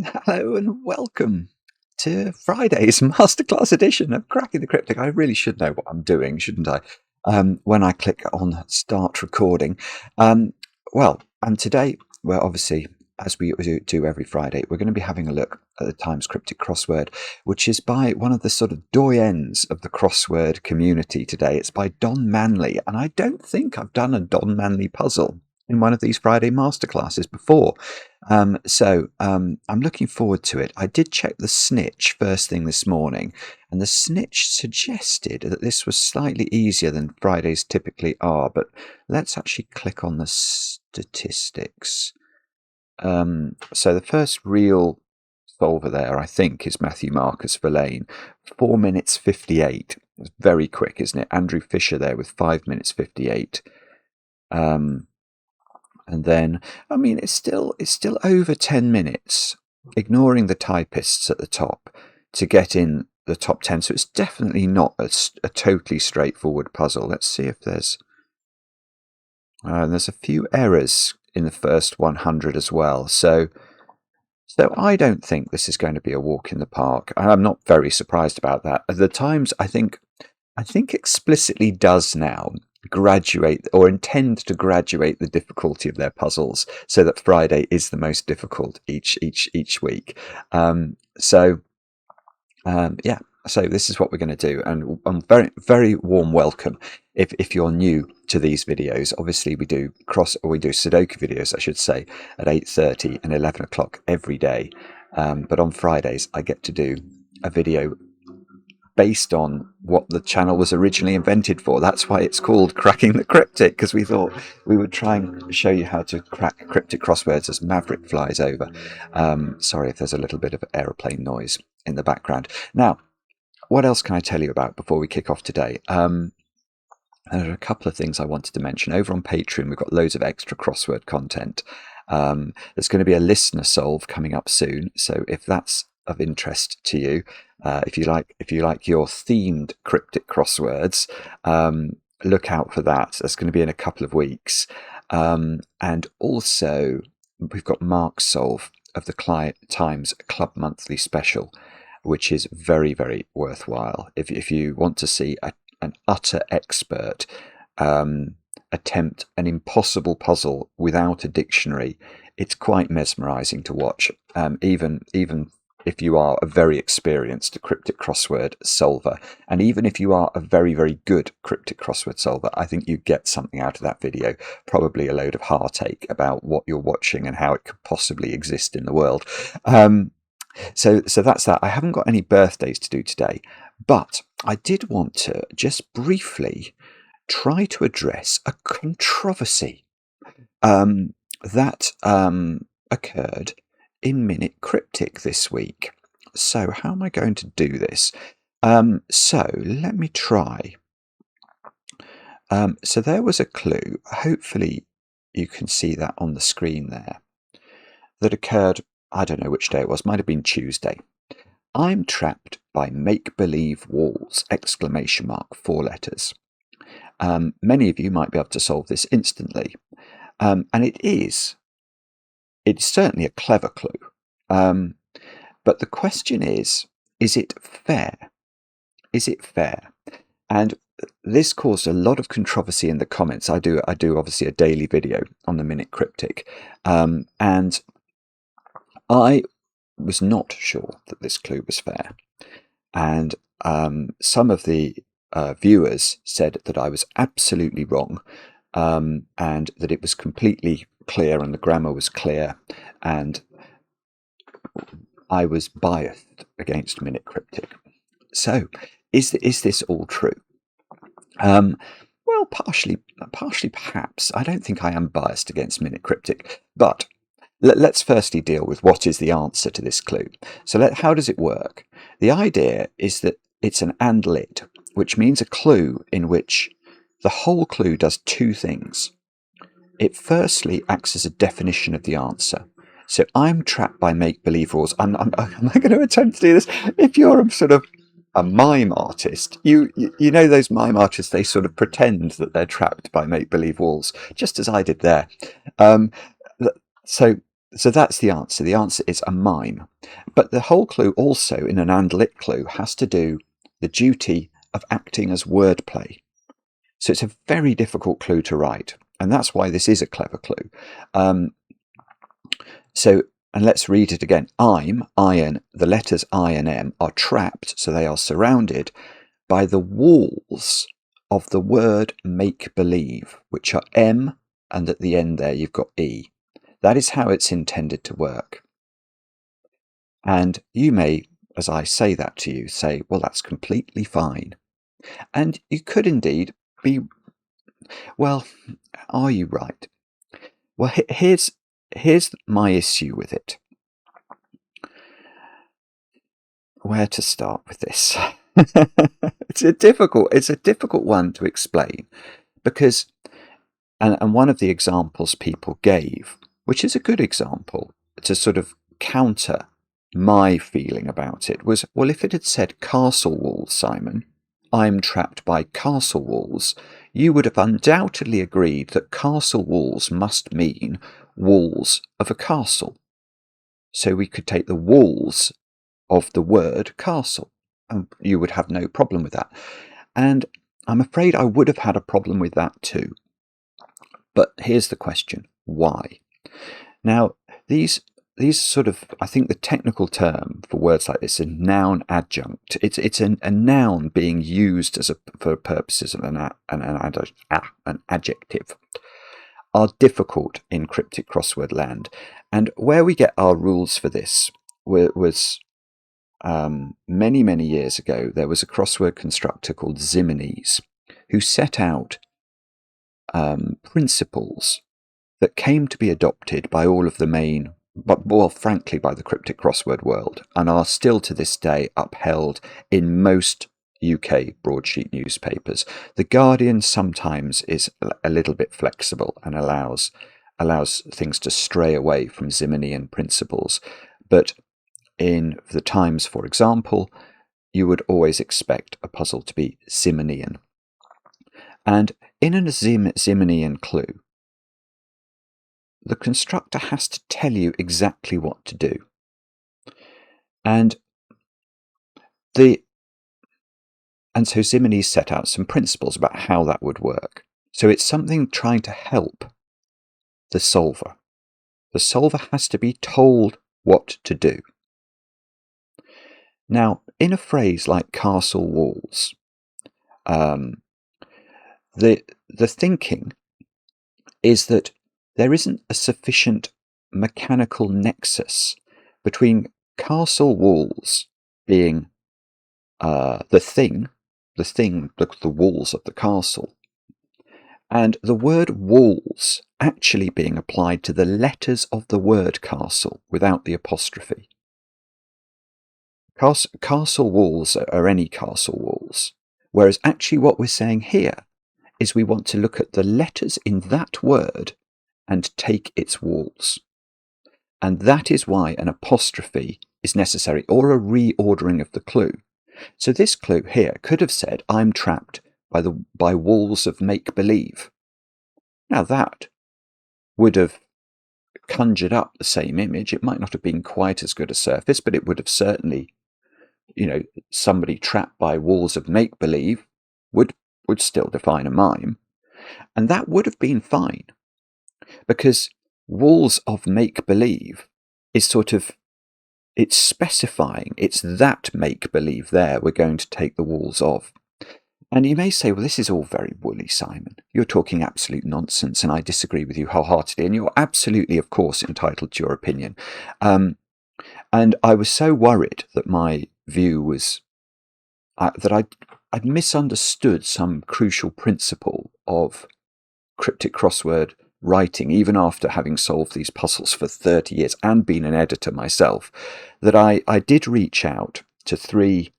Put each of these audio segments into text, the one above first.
Hello and welcome to Friday's Masterclass edition of Cracking the Cryptic. I really should know what I'm doing, shouldn't I? When I click on start recording. And today, well, obviously, as we do every Friday, we're going to be having a look at the Times Cryptic Crossword, which is by one of the sort of doyens of the crossword community today. It's by Don Manley, and I don't think I've done a Don Manley puzzle in one of these Friday masterclasses before. So I'm looking forward to it. I did check the snitch first thing this morning, and the snitch suggested that this was slightly easier than Fridays typically are, but let's actually click on the statistics. So the first real solver there, I think, is Matthew Marcus Verlaine, 4 minutes 58. It's very quick, isn't it? Andrew Fisher there with 5 minutes 58. And then, I mean, it's still over 10 minutes, ignoring the typists at the top, to get in the top 10. So it's definitely not a totally straightforward puzzle. Let's see if there's a few errors in the first 100 as well. So I don't think this is going to be a walk in the park. I'm not very surprised about that. The Times, I think explicitly does now graduate or intend to graduate the difficulty of their puzzles so that Friday is the most difficult each week. So this is what we're going to do, and very, very warm welcome if you're new to these videos. Obviously we do Sudoku videos, I should say, at 8:30 and 11 o'clock every day, but on Fridays I get to do a video based on what the channel was originally invented for. That's why it's called Cracking the Cryptic, because we thought we would try and show you how to crack cryptic crosswords as Maverick flies over. Sorry if there's a little bit of aeroplane noise in the background. Now, what else can I tell you about before we kick off today? There are a couple of things I wanted to mention. Over on Patreon, we've got loads of extra crossword content. There's going to be a listener solve coming up soon, so if that's of interest to you, if you like your themed cryptic crosswords, look out for that. That's going to be in a couple of weeks. And also we've got Mark's solve of the Times Club Monthly Special, which is very, very worthwhile. If you want to see an utter expert attempt an impossible puzzle without a dictionary, it's quite mesmerizing to watch. Even if you are a very experienced cryptic crossword solver, and even if you are a very, very good cryptic crossword solver, I think you get something out of that video, probably a load of heartache about what you're watching and how it could possibly exist in the world. So that's that. I haven't got any birthdays to do today, but I did want to just briefly try to address a controversy that occurred in MinuteCryptic this week. So how am I going to do this? So let me try. So there was a clue, hopefully you can see that on the screen there, that occurred, I don't know which day it was, might have been Tuesday. I'm trapped by make-believe walls, ! 4 letters. Many of you might be able to solve this instantly. And it's certainly a clever clue. But the question is it fair? Is it fair? And this caused a lot of controversy in the comments. I do obviously a daily video on the MinuteCryptic. And I was not sure that this clue was fair. And some of the viewers said that I was absolutely wrong, and that it was completely clear and the grammar was clear, and I was biased against MinuteCryptic. So, is this all true? Well, partially perhaps. I don't think I am biased against MinuteCryptic, but let's firstly deal with what is the answer to this clue. So how does it work? The idea is that it's an and lit, which means a clue in which the whole clue does two things. It firstly acts as a definition of the answer. So I'm trapped by make-believe rules. I'm going to attempt to do this. If you're a sort of a mime artist, you know those mime artists, they sort of pretend that they're trapped by make-believe walls, just as I did there. So So that's the answer. The answer is a mime. But the whole clue also in an and lit clue has to do the duty of acting as wordplay. So it's a very difficult clue to write, and that's why this is a clever clue. And let's read it again. Iron, the letters I and M are trapped, so they are surrounded by the walls of the word make-believe, which are M, and at the end there you've got E. That is how it's intended to work. And you may, as I say that to you, say, well, that's completely fine. And you could indeed be, well, are you right? Well, here's my issue with it. Where to start with this? It's a difficult one to explain, because, and one of the examples people gave, which is a good example to sort of counter my feeling about it, was, well, if it had said castle walls, Simon, I'm trapped by castle walls, you would have undoubtedly agreed that castle walls must mean walls of a castle. So we could take the walls of the word castle, and you would have no problem with that. And I'm afraid I would have had a problem with that too. But here's the question: why? Now, these sort of, I think the technical term for words like this is noun adjunct. It's a noun being used for purposes of an adjective, are difficult in cryptic crossword land. And where we get our rules for this was many years ago. There was a crossword constructor called Ximenes who set out principles that came to be adopted by all of the main, well, frankly, by the cryptic crossword world, and are still to this day upheld in most UK broadsheet newspapers. The Guardian sometimes is a little bit flexible and allows things to stray away from Ximenian principles, but in the Times, for example, you would always expect a puzzle to be Ximenian. And in a Ximenian clue, the constructor has to tell you exactly what to do. And so Ximenes set out some principles about how that would work. So it's something trying to help the solver. The solver has to be told what to do. Now, in a phrase like castle walls, the thinking is that there isn't a sufficient mechanical nexus between castle walls being the walls of the castle, and the word walls actually being applied to the letters of the word castle without the apostrophe. Castle walls are any castle walls, whereas actually what we're saying here is we want to look at the letters in that word and take its walls. And that is why an apostrophe is necessary, or a reordering of the clue. So this clue here could have said, I'm trapped by walls of make-believe. Now that would have conjured up the same image. It might not have been quite as good a surface, but it would have certainly, somebody trapped by walls of make-believe would still define a mime. And that would have been fine, because walls of make-believe is sort of, it's specifying, it's that make-believe there we're going to take the walls of. And you may say, well, this is all very woolly, Simon. You're talking absolute nonsense, and I disagree with you wholeheartedly, and you're absolutely, of course, entitled to your opinion. And I was so worried that my view was that I'd misunderstood some crucial principle of cryptic crossword writing, even after having solved these puzzles for 30 years and been an editor myself, that I did reach out to 3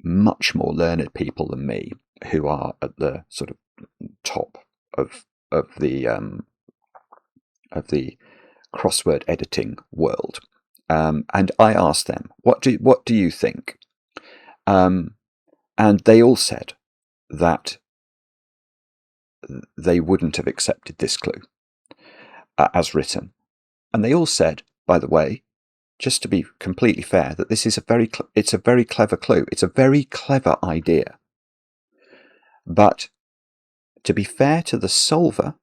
much more learned people than me, who are at the sort of top of the crossword editing world, and I asked them, what do you think? And they all said that they wouldn't have accepted this clue as written, and they all said by the way, just to be completely fair, that this is it's a very clever clue. It's a very clever idea. But to be fair to the solver,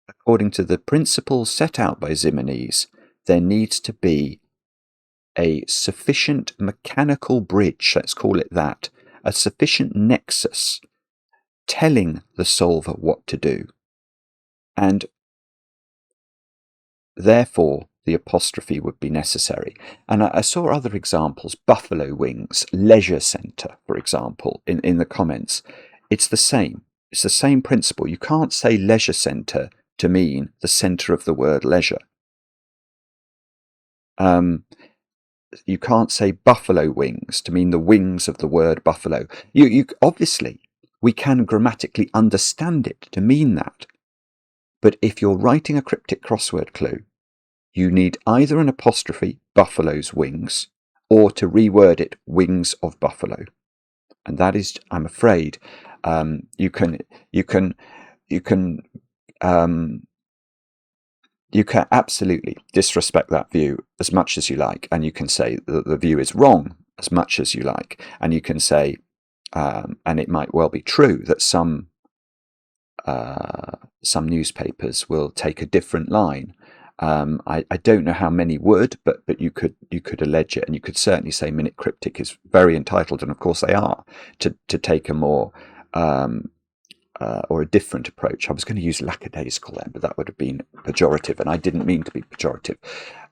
according to the principles set out by Ximenes, there needs to be a sufficient mechanical bridge, let's call it that, a sufficient nexus telling the solver what to do. And therefore, the apostrophe would be necessary. And I saw other examples, buffalo wings, leisure centre, for example, in the comments. It's the same. It's the same principle. You can't say leisure centre to mean the centre of the word leisure. You can't say buffalo wings to mean the wings of the word buffalo. You obviously, we can grammatically understand it to mean that. But if you're writing a cryptic crossword clue, you need either an apostrophe, buffalo's wings, or to reword it, wings of buffalo. And that is, I'm afraid, you can absolutely disrespect that view as much as you like, and you can say that the view is wrong as much as you like, and you can say, and it might well be true that some newspapers will take a different line. I don't know how many would, but you could allege it, and you could certainly say MinuteCryptic is very entitled, and of course they are, to take a more or a different approach. I was going to use lackadaisical then, but that would have been pejorative, and I didn't mean to be pejorative.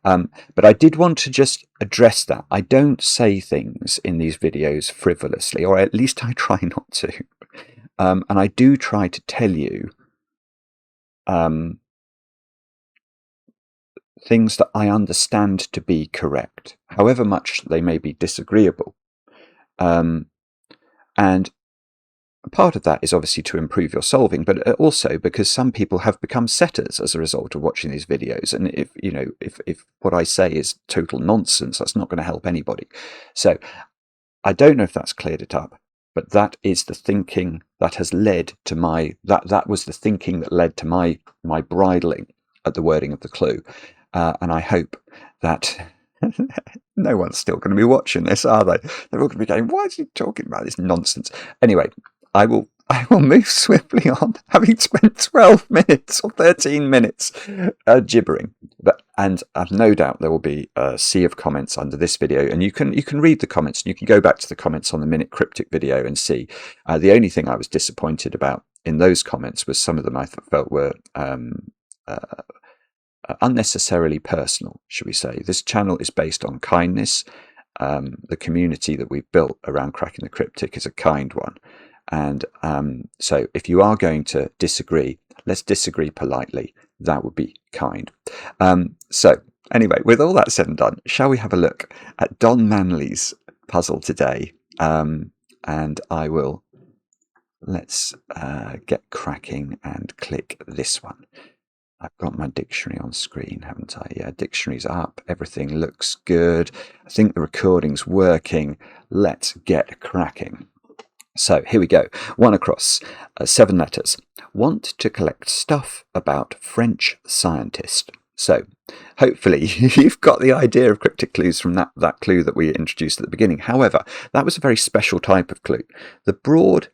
But I did want to just address that. I don't say things in these videos frivolously, or at least I try not to. And I do try to tell you things that I understand to be correct, however much they may be disagreeable. And part of that is obviously to improve your solving, but also because some people have become setters as a result of watching these videos. And if what I say is total nonsense, that's not going to help anybody. So I don't know if that's cleared it up, but that is the thinking that has led to that was the thinking that led to my bridling at the wording of the clue. And I hope that no one's still going to be watching this, are they? They're all going to be going, why is he talking about this nonsense? Anyway, I will move swiftly on, having spent 12 minutes or 13 minutes gibbering. And I've no doubt there will be a sea of comments under this video, and you can read the comments, and you can go back to the comments on the MinuteCryptic video and see. The only thing I was disappointed about in those comments was some of them I felt were unnecessarily personal, should we say. This channel is based on kindness. The community that we've built around Cracking the Cryptic is a kind one. And so if you are going to disagree, let's disagree politely. That would be kind. So anyway, with all that said and done, shall we have a look at Don Manley's puzzle today? And let's get cracking and click this one. I've got my dictionary on screen, haven't I? Yeah, dictionary's up. Everything looks good. I think the recording's working. Let's get cracking. So here we go. One across, 7 letters. Want to collect stuff about French scientist. So hopefully you've got the idea of cryptic clues from that clue that we introduced at the beginning. However, that was a very special type of clue. The broad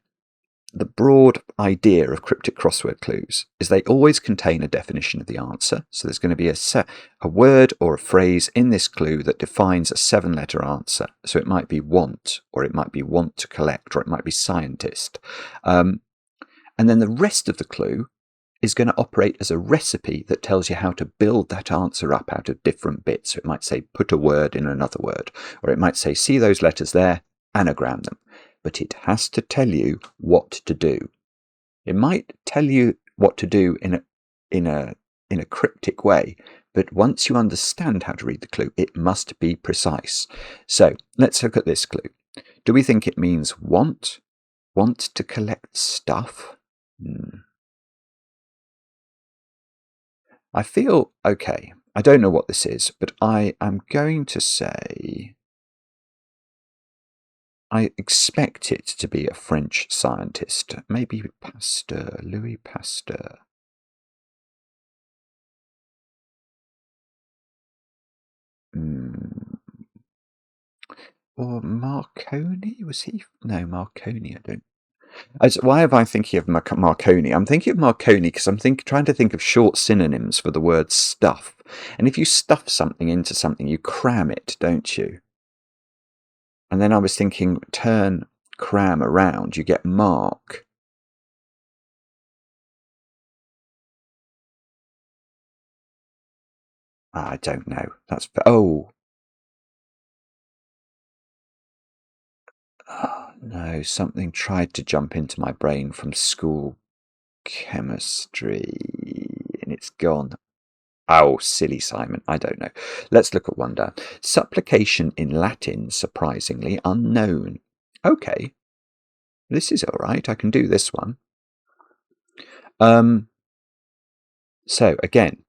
idea of cryptic crossword clues is they always contain a definition of the answer. So there's going to be a word or a phrase in this clue that defines a 7-letter answer. So it might be want, or it might be want to collect, or it might be scientist. And then the rest of the clue is going to operate as a recipe that tells you how to build that answer up out of different bits. So it might say put a word in another word, or it might say see those letters there, anagram them. But it has to tell you what to do. It might tell you what to do in a cryptic way, but once you understand how to read the clue, it must be precise. So let's look at this clue. Do we think it means want? Want to collect stuff? I feel okay. I don't know what this is, but I am going to say I expect it to be a French scientist, maybe Pasteur, Louis Pasteur. Or Marconi? Was he? No, Marconi, I don't. Why am I thinking of Marconi? I'm thinking of Marconi because I'm trying to think of short synonyms for the word stuff. And if you stuff something into something, you cram it, don't you? And then I was thinking, turn cram around, you get mark. I don't know. That's oh no, something tried to jump into my brain from school chemistry, and it's gone. Oh, silly Simon, I don't know. Let's look at one down. Supplication in Latin, surprisingly unknown. Okay, this is all right. I can do this one. So again,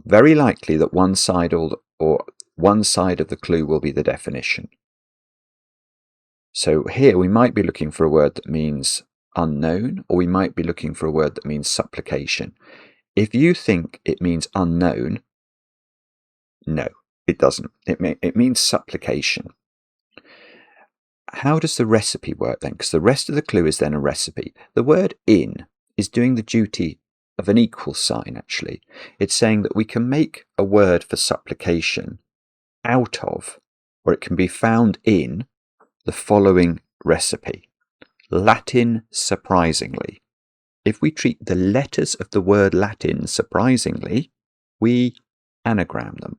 very likely that one side or one side of the clue will be the definition. So here we might be looking for a word that means unknown, or we might be looking for a word that means supplication. If you think it means unknown, no, it doesn't. It means supplication. How does the recipe work then? Because the rest of the clue is then a recipe. The word in is doing the duty of an equal sign, actually. It's saying that we can make a word for supplication out of, or it can be found in, the following recipe. Latin surprisingly. If we treat the letters of the word Latin surprisingly, we anagram them.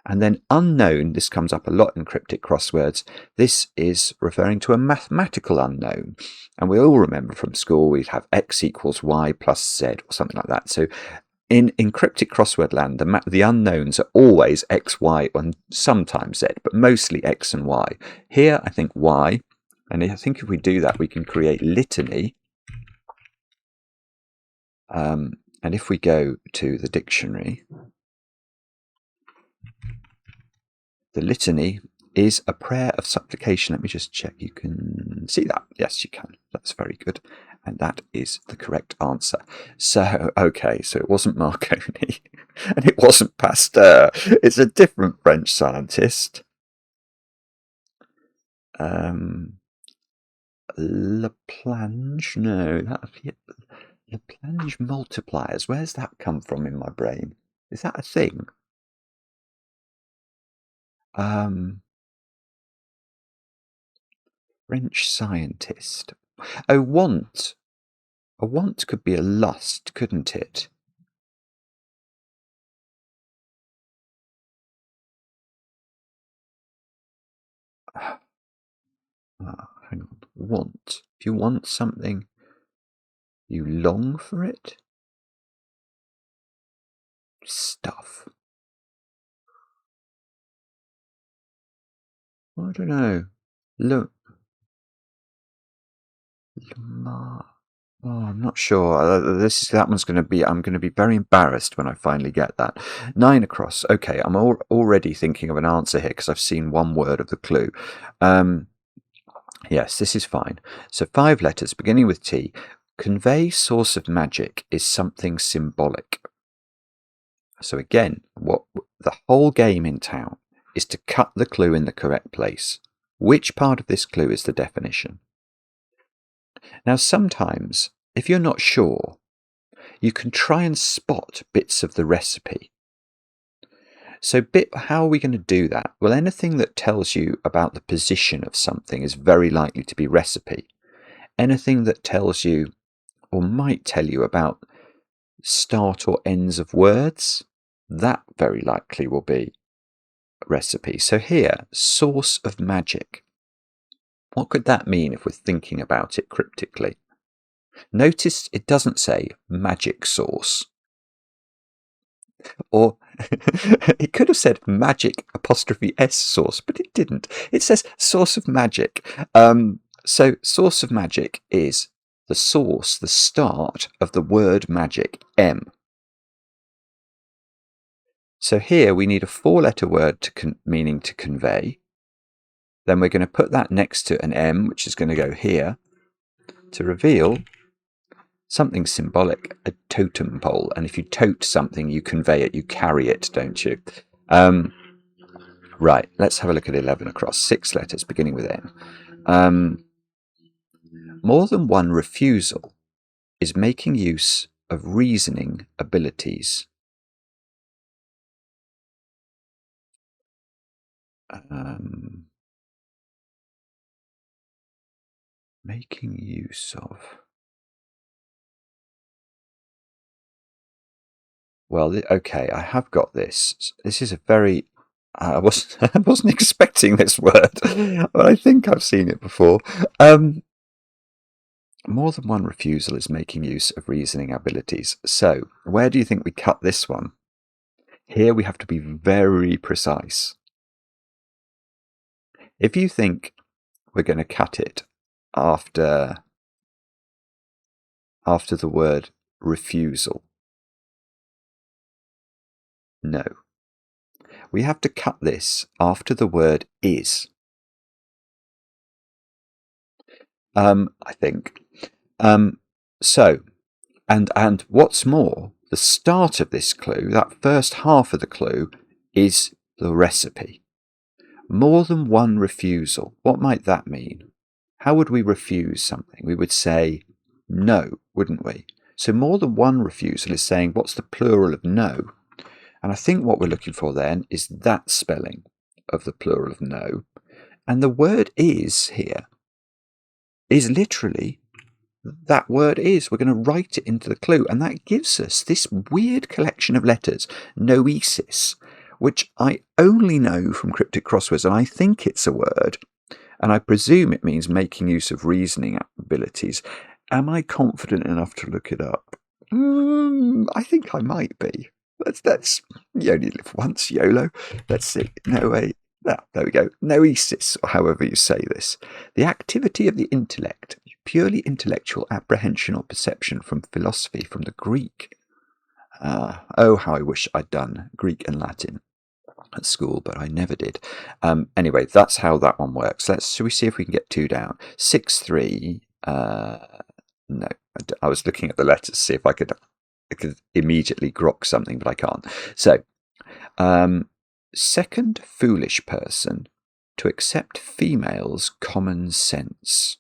And then unknown, this comes up a lot in cryptic crosswords. This is referring to a mathematical unknown. And we all remember from school we'd have x equals y plus z or something like that. So in cryptic crossword land, the unknowns are always x, y, and sometimes z, but mostly x and y. Here, I think y, and I think if we do that, we can create litany. And if we go to the dictionary, the litany is a prayer of supplication. Let me just check. You can see that. Yes, you can. That's very good. And that is the correct answer. So, okay, so it wasn't Marconi and it wasn't Pasteur. It's a different French scientist. Laplanche? No, Laplanche multipliers. Where's that come from in my brain? Is that a thing? French scientist. Oh, want. A want could be a lust, couldn't it? Hang on. Want. If you want something, you long for it? Stuff. I don't know. Look. Lamar. Oh, I'm not sure. That one's going to be. I'm going to be very embarrassed when I finally get that. 9 across. Okay, I'm already thinking of an answer here because I've seen one word of the clue. Yes, this is fine. So 5 letters beginning with T. Convey source of magic is something symbolic. So again, what the whole game in town is to cut the clue in the correct place. Which part of this clue is the definition? Now, sometimes, if you're not sure, you can try and spot bits of the recipe. So how are we going to do that? Well, anything that tells you about the position of something is very likely to be recipe. Anything that tells you or might tell you about start or ends of words, that very likely will be recipe. So here, source of magic. What could that mean if we're thinking about it cryptically? Notice it doesn't say magic source. Or it could have said magic '(s) source, but it didn't. It says source of magic. So source of magic is the source, the start of the word magic, M. So here we need a 4-letter word meaning to convey. Then we're going to put that next to an M, which is going to go here, to reveal something symbolic, a totem pole. And if you tote something, you convey it, you carry it, don't you? Right, let's have a look at 11 across. 6 letters beginning with N. More than one refusal is making use of reasoning abilities. Making use of. Well, okay, I have got this. This is a very... I wasn't expecting this word, but I think I've seen it before. More than one refusal is making use of reasoning abilities. So, where do you think we cut this one? Here we have to be very precise. If you think we're going to cut it after the word refusal, no. We have to cut this after the word is. I think. And what's more, the start of this clue, that first half of the clue, is the recipe. More than one refusal. What might that mean? How would we refuse something? We would say no, wouldn't we? So more than one refusal is saying what's the plural of no? And I think what we're looking for then is that spelling of the plural of no. And the word is here is literally that word is. We're going to write it into the clue, and that gives us this weird collection of letters, noesis, which I only know from cryptic crosswords, and I think it's a word, and I presume it means making use of reasoning abilities. Am I confident enough to look it up? I think I might be. Let's you only live once, YOLO. Let's see. No way. There we go. Noesis, or however you say this. The activity of the intellect, purely intellectual apprehension or perception from philosophy, from the Greek. Oh, how I wish I'd done Greek and Latin at school, but I never did. Anyway, that's how that one works. Shall we see if we can get 2 down? 6, 3. No, I was looking at the letters to see if I could immediately grok something, but I can't. So, second foolish person to accept females' common sense.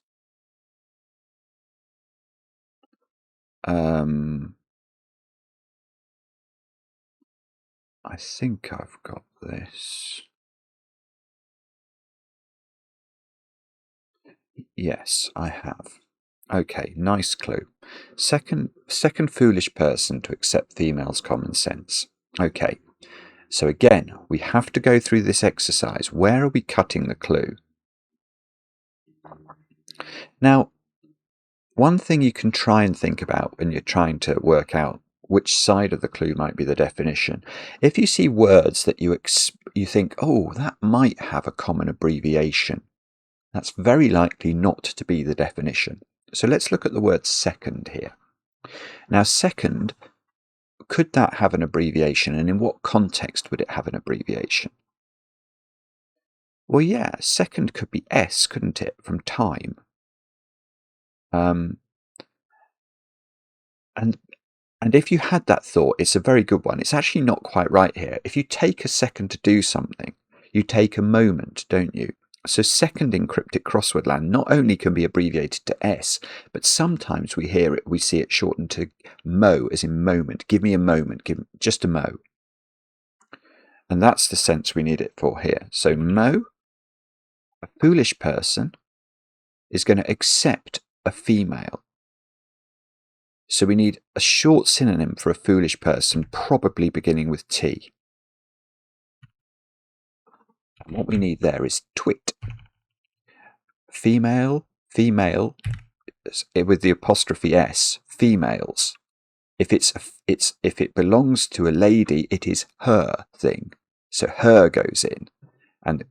I think I've got this. Yes, I have. Okay, nice clue. Second foolish person to accept females' common sense. Okay, so again, we have to go through this exercise. Where are we cutting the clue? Now, one thing you can try and think about when you're trying to work out which side of the clue might be the definition. If you see words that you think, oh, that might have a common abbreviation, that's very likely not to be the definition. So let's look at the word second here. Now, second, could that have an abbreviation, and in what context would it have an abbreviation? Well, yeah, second could be S, couldn't it, from time? And if you had that thought, it's a very good one. It's actually not quite right here. If you take a second to do something, you take a moment, don't you? So second in cryptic crossword land not only can be abbreviated to S, but sometimes we see it shortened to mo, as in moment. Give me a moment, give just a mo. And that's the sense we need it for here. So mo, a foolish person, is going to accept a female. So we need a short synonym for a foolish person, probably beginning with T. And what we need there is twit. Female, with the apostrophe S, females. If it belongs to a lady, it is her thing. So her goes in. And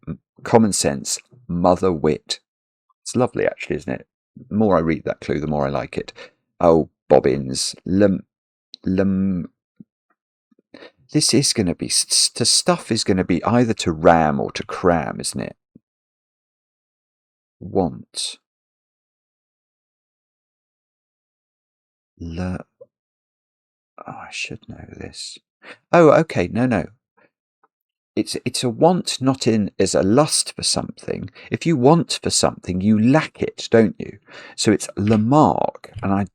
common sense, mother wit. It's lovely, actually, isn't it? The more I read that clue, the more I like it. Oh, bobbins. This is going to be, the stuff is going to be either to ram or to cram, isn't it? Want. Oh, I should know this. Oh, okay. No. it's a want, not in as a lust for something. If you want for something, you lack it, don't you? So it's Lamarck, and I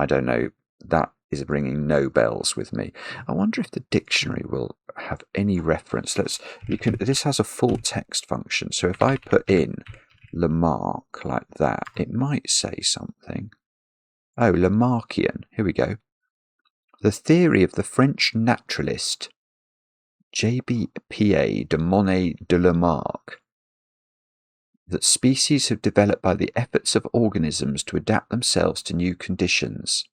don't know. That is ringing no bells with me. I wonder if the dictionary will have any reference. This has a full text function, so if I put in Lamarck like that, it might say something. Oh, Lamarckian. Here we go. The theory of the French naturalist J.B.P.A. de Monet de Lamarck, that species have developed by the efforts of organisms to adapt themselves to new conditions.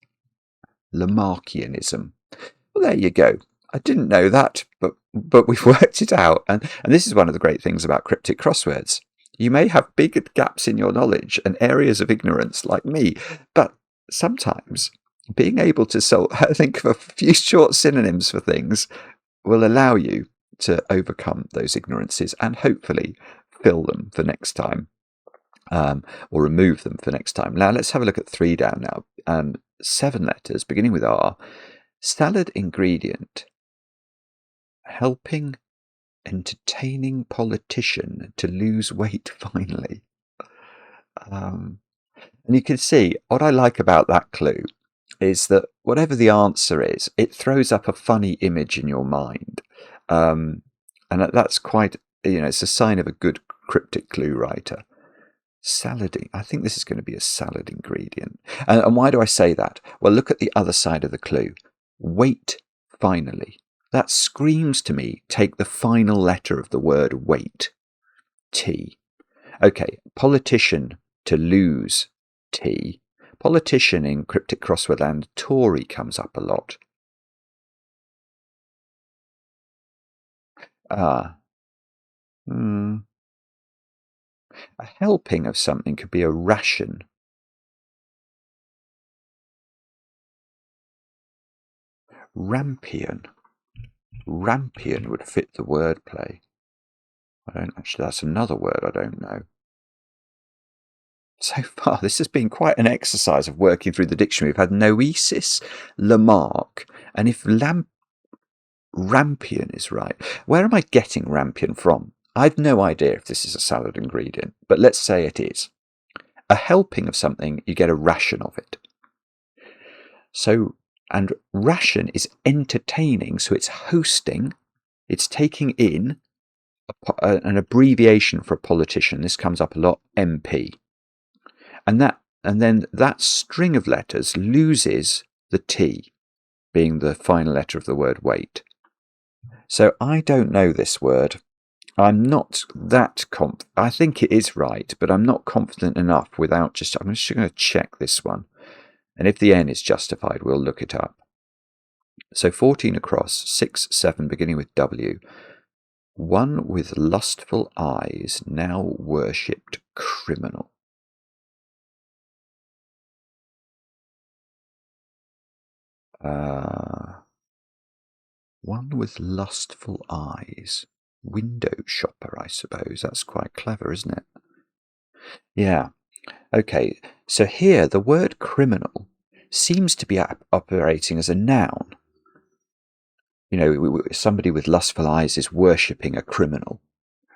Lamarckianism. Well, there you go. I didn't know that, but we've worked it out. And this is one of the great things about cryptic crosswords. You may have big gaps in your knowledge and areas of ignorance like me, but sometimes being able to think of a few short synonyms for things will allow you to overcome those ignorances and hopefully fill them for next time, or remove them for next time. Now let's have a look at 3 down now. 7 letters beginning with R. Salad ingredient. Helping entertaining politician to lose weight finally. And you can see what I like about that clue is that whatever the answer is, it throws up a funny image in your mind. And that's quite, it's a sign of a good cryptic clue writer. Salading. I think this is going to be a salad ingredient. And why do I say that? Well, look at the other side of the clue. Wait, finally. That screams to me, take the final letter of the word wait. T. Okay, politician, to lose. T. Politician in cryptic crossword land, Tory comes up a lot. A helping of something could be a ration. Rampion. Rampion would fit the wordplay. That's another word I don't know. So far, this has been quite an exercise of working through the dictionary. We've had noesis, Lamarck, and if rampion is right. Where am I getting rampion from? I've no idea if this is a salad ingredient, but let's say it is. A helping of something, you get a ration of it. So, and ration is entertaining, so it's hosting, it's taking in an abbreviation for a politician. This comes up a lot, MP. And then that string of letters loses the T, being the final letter of the word wait. So I don't know this word. I'm not that I think it is right, but I'm not confident enough I'm just going to check this one. And if the N is justified, we'll look it up. So 14 across, 6, 7, beginning with W. One with lustful eyes, now worshipped criminal. One with lustful eyes. Window shopper, I suppose. That's quite clever, isn't it? Yeah. Okay, so here the word criminal seems to be operating as a noun. Somebody with lustful eyes is worshipping a criminal.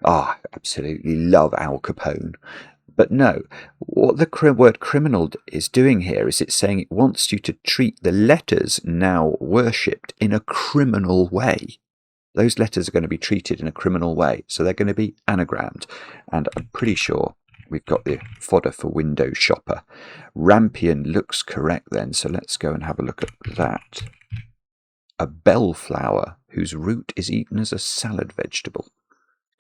I absolutely love Al Capone. But no, what the word criminal is doing here is it's saying it wants you to treat the letters now worshipped in a criminal way. Those letters are going to be treated in a criminal way, so they're going to be anagrammed. And I'm pretty sure we've got the fodder for window shopper. Rampion looks correct then, so let's go and have a look at that. A bellflower whose root is eaten as a salad vegetable.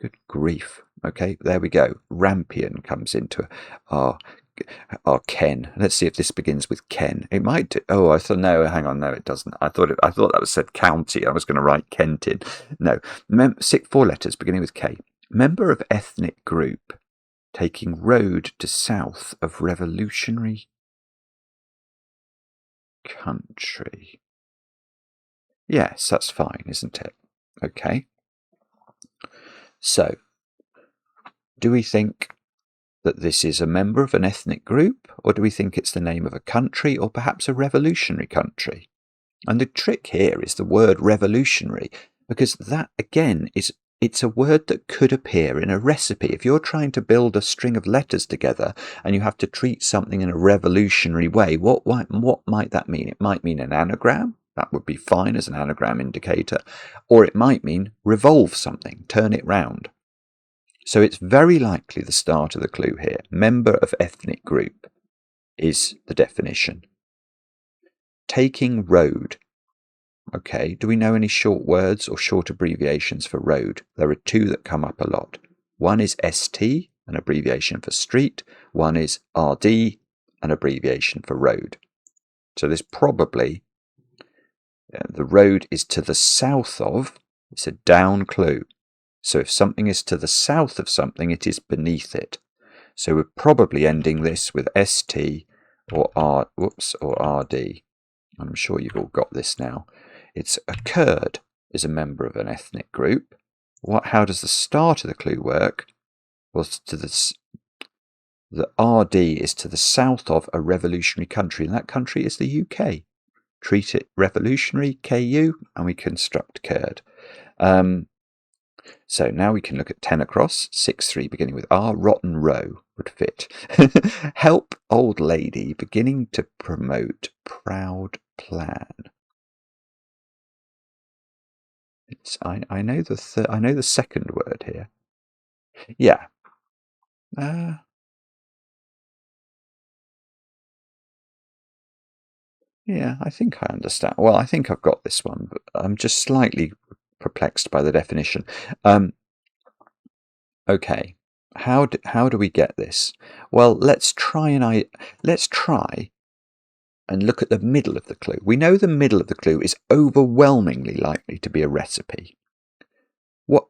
Good grief. Okay, there we go. Rampion comes into our Ken. Let's see if this begins with Ken. It might do. Oh, I thought, no, hang on, no, it doesn't. I thought that was said county. I was going to write Kentin. No, 4 letters beginning with K. Member of ethnic group taking road to south of revolutionary country. Yes, that's fine, isn't it? Okay. So, do we think that this is a member of an ethnic group, or do we think it's the name of a country, or perhaps a revolutionary country? And the trick here is the word revolutionary. because that again it's a word that could appear in a recipe. If you're trying to build a string of letters together and you have to treat something in a revolutionary way, what might that mean? It might mean an anagram. That would be fine as an anagram indicator. Or it might mean revolve something, turn it round. So it's very likely the start of the clue here. Member of ethnic group is the definition. Taking road. Okay, do we know any short words or short abbreviations for road? There are two that come up a lot. One is ST, an abbreviation for street. One is RD, an abbreviation for road. So this probably, the road is to the south of, it's a down clue. So if something is to the south of something, it is beneath it. So we're probably ending this with ST or RD. I'm sure you've all got this now. It's a Kurd is a member of an ethnic group. How does the start of the clue work? Well, the RD is to the south of a revolutionary country, and that country is the UK. Treat it revolutionary, KU, and we construct Kurd. So now we can look at 10 across, 6-3 beginning with R, rotten row would fit. Help old lady beginning to promote proud plan. I know the second word here. Yeah. Yeah, I think I understand. Well, I think I've got this one, but I'm just slightly perplexed by the definition. Okay, how do we get this? Well, let's try and look at the middle of the clue. We know the middle of the clue is overwhelmingly likely to be a recipe. What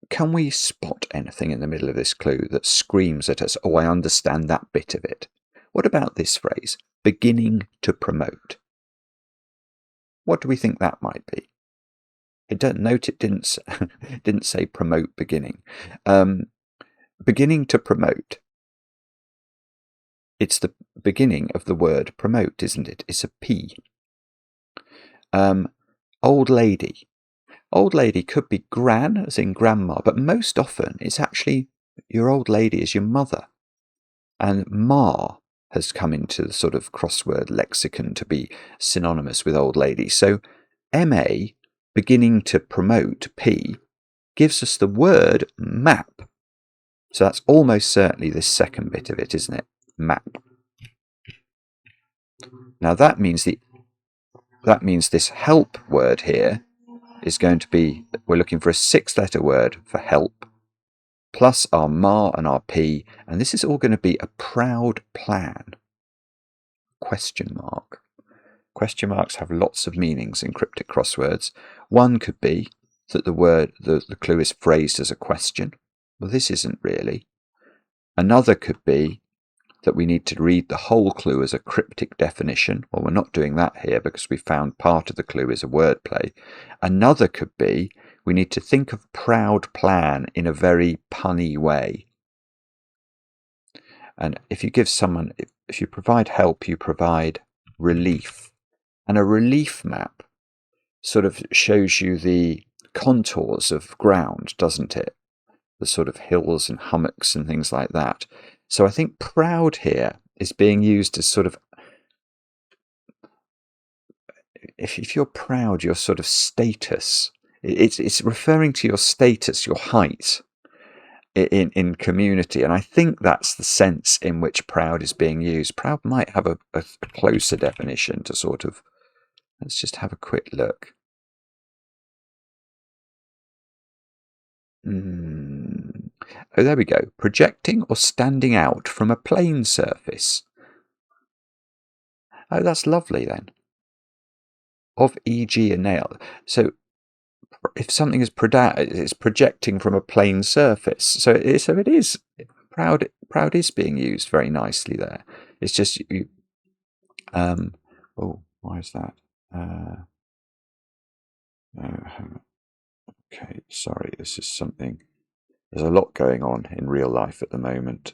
can we spot anything in the middle of this clue that screams at us, oh, I understand that bit of it? What about this phrase, beginning to promote? What do we think that might be? It didn't say promote beginning. Beginning to promote. It's the beginning of the word promote, isn't it? It's a P. Old lady. Old lady could be gran, as in grandma, but most often it's actually your old lady is your mother. And ma has come into the sort of crossword lexicon to be synonymous with old lady. So MA, beginning to promote, P, gives us the word map. So that's almost certainly this second bit of it, isn't it? Map. Now that means this help word here is going to be, we're looking for a 6-letter word for help, plus our ma and our P, and this is all going to be a proud plan. Question mark. Question marks have lots of meanings in cryptic crosswords. One could be that the clue is phrased as a question. Well, this isn't really. Another could be that we need to read the whole clue as a cryptic definition. Well, we're not doing that here because we found part of the clue is a wordplay. Another could be we need to think of proud plan in a very punny way. And if you provide help, you provide relief. And a relief map sort of shows you the contours of ground, doesn't it? The sort of hills and hummocks and things like that. So I think proud here is being used as sort of, if you're proud, your sort of status. It's referring to your status, your height in community. And I think that's the sense in which proud is being used. Proud might have a closer definition to sort of, let's just have a quick look. Oh, there we go. Projecting or standing out from a plane surface. Oh, that's lovely then. Of e.g. a nail. So if something is it's projecting from a plane surface. So it is proud is being used very nicely there. It's just you. Oh, why is that? Okay, sorry. This is something. There's a lot going on in real life at the moment.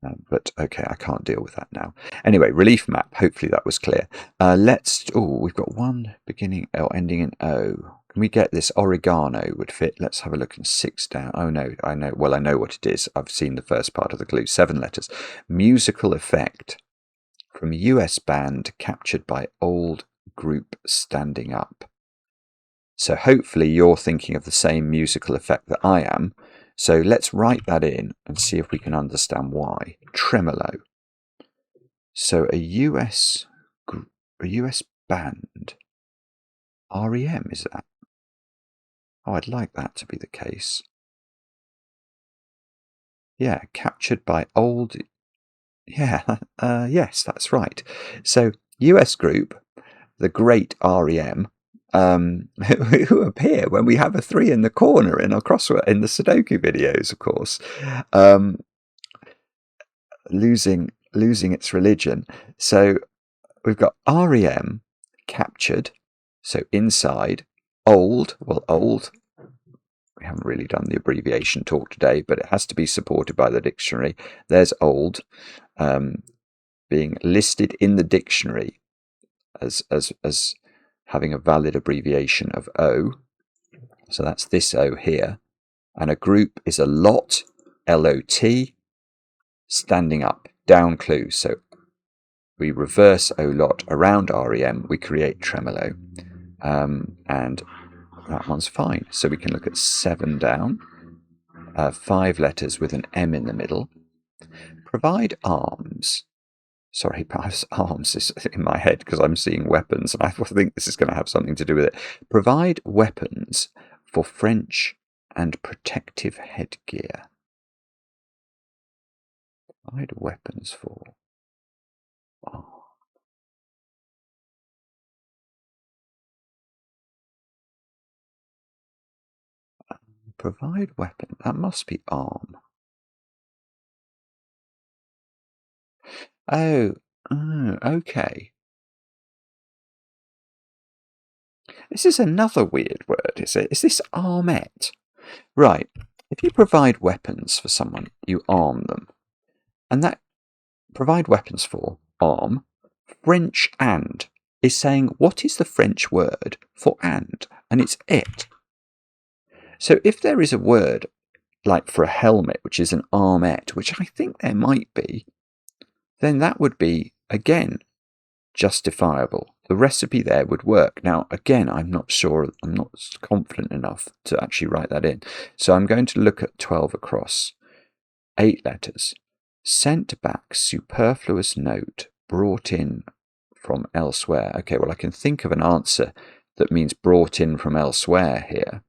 But okay, I can't deal with that now. Anyway, relief map. Hopefully that was clear. We've got one beginning or ending in O. Can we get this? Oregano would fit. Let's have a look. And 6 down. Oh no, I know. Well, I know what it is. I've seen the first part of the clue. 7 letters. Musical effect from US band captured by old group standing up. So hopefully you're thinking of the same musical effect that I am. So let's write that in and see if we can understand why. Tremolo. So a US band. REM, is that? Oh, I'd like that to be the case. Yeah, captured by old... Yeah, yes, that's right. So US group, the great REM, who appear when we have a 3 in the corner in our crossword, in the Sudoku videos, of course, losing its religion. So we've got REM captured, so inside, old. Well, old, we haven't really done the abbreviation talk today, but it has to be supported by the dictionary. There's old being listed in the dictionary as having a valid abbreviation of O. So that's this O here. And a group is a lot, L-O-T, standing up, down clue. So we reverse O lot around REM, we create tremolo. And that one's fine. So we can look at 7 down, 5 letters with an M in the middle. Provide arms. Sorry, arms is in my head because I'm seeing weapons, and I think this is going to have something to do with it. Provide weapons for French and protective headgear. Provide weapons for... Oh. Provide weapon. That must be arm. Oh, okay. This is another weird word, is it? Is this armette? Right. If you provide weapons for someone, you arm them. And that provide weapons for, arm, French and is saying, what is the French word for and? And it's it. So if there is a word like for a helmet, which is an armette, which I think there might be, then that would be, again, justifiable. The recipe there would work. Now, again, I'm not sure, I'm not confident enough to actually write that in. So I'm going to look at 12 across, 8 letters. Sent back superfluous note brought in from elsewhere. Okay, well, I can think of an answer that means brought in from elsewhere here.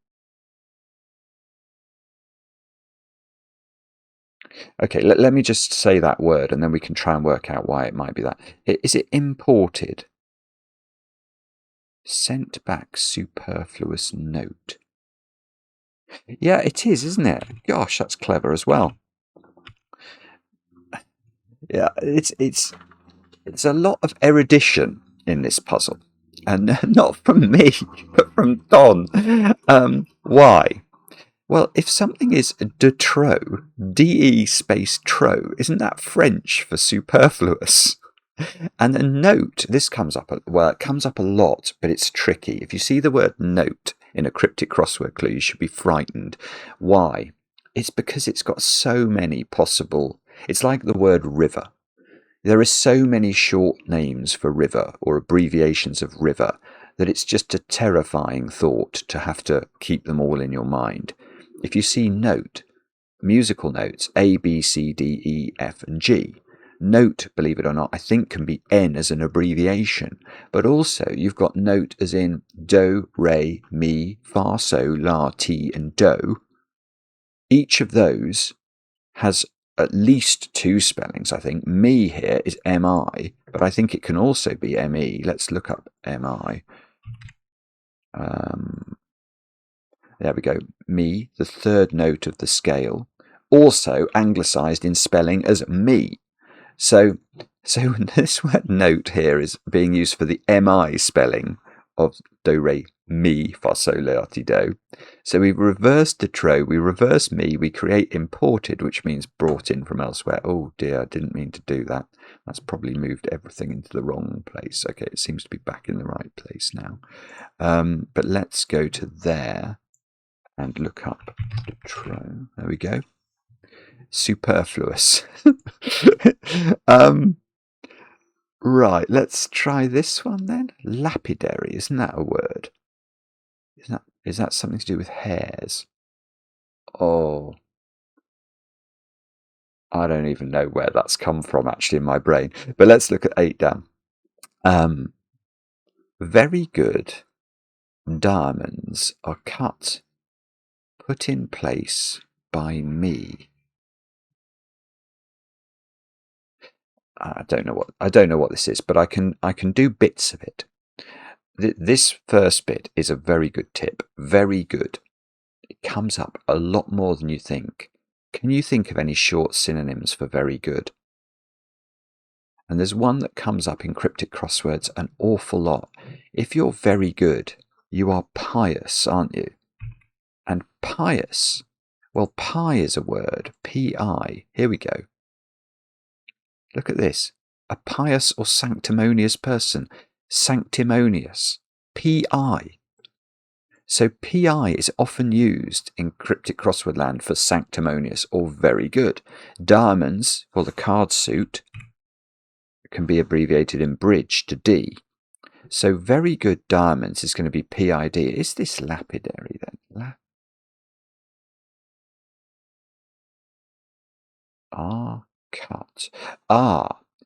Okay, let me just say that word and then we can try and work out why it might be that. Is it imported? Sent back superfluous note. Yeah, it is, isn't it? Gosh, that's clever as well. Yeah, it's a lot of erudition in this puzzle. And not from me, but from Don. Why? Well, if something is de trop, D-E space trop, isn't that French for superfluous? And a note, this comes up, well, it comes up a lot, but it's tricky. If you see the word note in a cryptic crossword clue, you should be frightened. Why? It's because it's got so many possible, it's like the word river. There are so many short names for river or abbreviations of river that it's just a terrifying thought to have to keep them all in your mind. If you see note, musical notes, A, B, C, D, E, F, and G. Note, believe it or not, I think can be N as an abbreviation, but also you've got note as in do, re, mi, fa, sol, la, ti, and do. Each of those has at least 2 spellings, I think. Me here is M-I, but I think it can also be M-E. Let's look up M-I. There we go. Me, the 3rd note of the scale, also anglicised in spelling as me. So this word note here is being used for the M-I spelling of do, re, mi, fa, sol, la, ti, do. So we reverse de trop, we reverse mi, we create imported, which means brought in from elsewhere. Oh dear, I didn't mean to do that. That's probably moved everything into the wrong place. Okay, it seems to be back in the right place now. But let's go to there and look up de trop. There we go. Superfluous. Right, let's try this one then. Lapidary, isn't that a word? Is that something to do with hairs? Oh, I don't even know where that's come from actually in my brain. But let's look at 8 down. Very good diamonds are put in place by me. I don't know what this is, but I can do bits of it. This first bit is a very good tip. Very good. It comes up a lot more than you think. Can you think of any short synonyms for very good? And there's one that comes up in cryptic crosswords an awful lot. If you're very good, you are pious, aren't you? And pious, well, pi is a word. P-I. Here we go. Look at this. A pious or sanctimonious person. Sanctimonious. P-I. So P-I is often used in cryptic crossword land for sanctimonious or very good. Diamonds, for the card suit, can be abbreviated in bridge to D. So very good diamonds is going to be PID. Is this lapidary then? R-cut.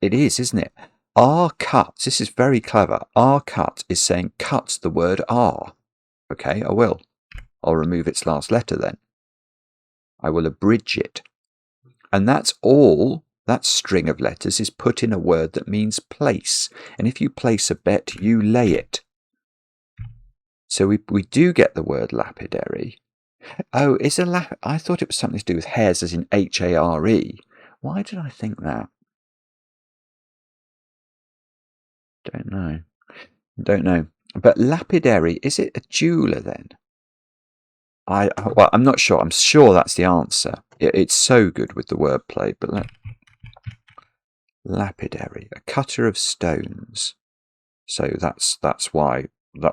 It is, isn't it? R-cut. This is very clever. R-cut is saying cut the word R. Okay, I will. I'll remove its last letter then. I will abridge it. And that's all. That string of letters is put in a word that means place. And if you place a bet, you lay it. So we do get the word lapidary. Oh, I thought it was something to do with hairs as in H-A-R-E. Why did I think that? Don't know. But lapidary, is it a jeweler then? Well, I'm not sure. I'm sure that's the answer. It's so good with the wordplay. But lapidary, a cutter of stones. So that's why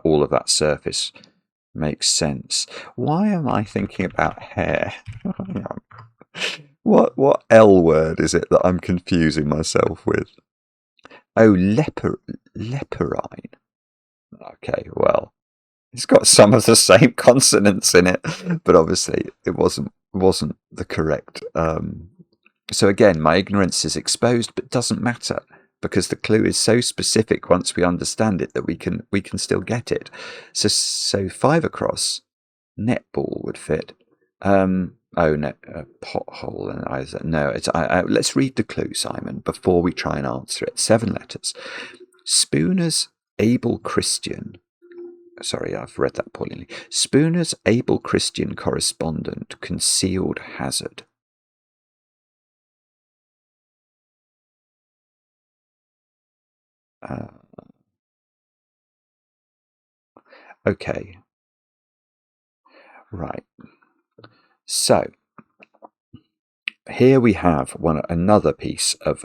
all of that surface makes sense. Why am I thinking about hair? What L word is it that I'm confusing myself with? Oh, leporine. Okay, well, it's got some of the same consonants in it, but obviously it wasn't the correct. So again, my ignorance is exposed, but doesn't matter because the clue is so specific once we understand it that we can still get it. So 5 across, netball would fit. Oh no, pothole and no. Let's read the clue, Simon, before we try and answer it. 7 letters. Spooner's able Christian. Sorry, I've read that poorly. Spooner's able Christian correspondent concealed hazard. Okay. Right. So here we have another piece of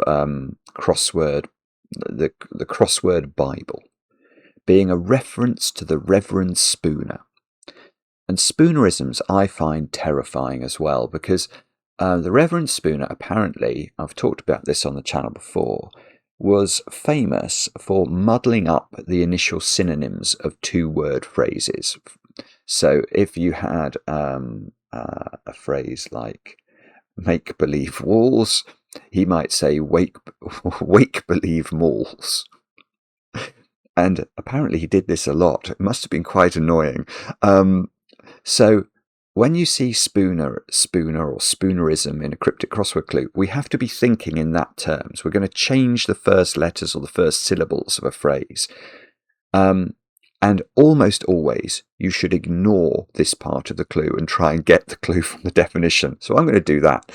crossword, the Crossword Bible, being a reference to the Reverend Spooner. And Spoonerisms I find terrifying as well because the Reverend Spooner, apparently, I've talked about this on the channel before, was famous for muddling up the initial synonyms of 2-word phrases. So if you had a phrase like make-believe walls, he might say wake-believe malls. And apparently he did this a lot. It must have been quite annoying. So when you see Spooner or Spoonerism in a cryptic crossword clue, we have to be thinking in that terms. We're going to change the first letters or the first syllables of a phrase. And almost always, you should ignore this part of the clue and try and get the clue from the definition. So I'm going to do that.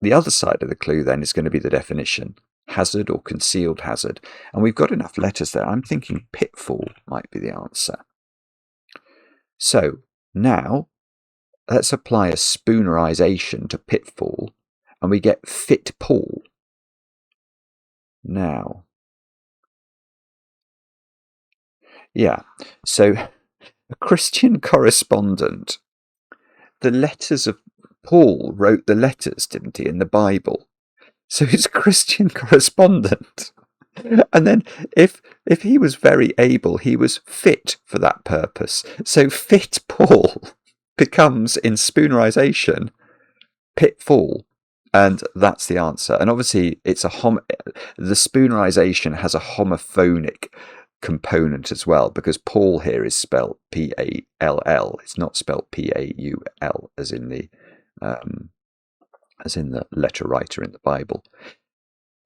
The other side of the clue then is going to be the definition. Hazard or concealed hazard. And we've got enough letters there. I'm thinking pitfall might be the answer. So now let's apply a spoonerization to pitfall, and we get fit Paul. Now, yeah, so a Christian correspondent, the letters of Paul wrote the letters, didn't he, in the Bible? So he's a Christian correspondent. And then if he was very able, he was fit for that purpose. So fit Paul becomes, in spoonerization, pitfall. And that's the answer. And obviously, it's the spoonerization has a homophonic component as well, because Paul here is spelled P-A-L-L. It's not spelled P-A-U-L as in the letter writer in the Bible.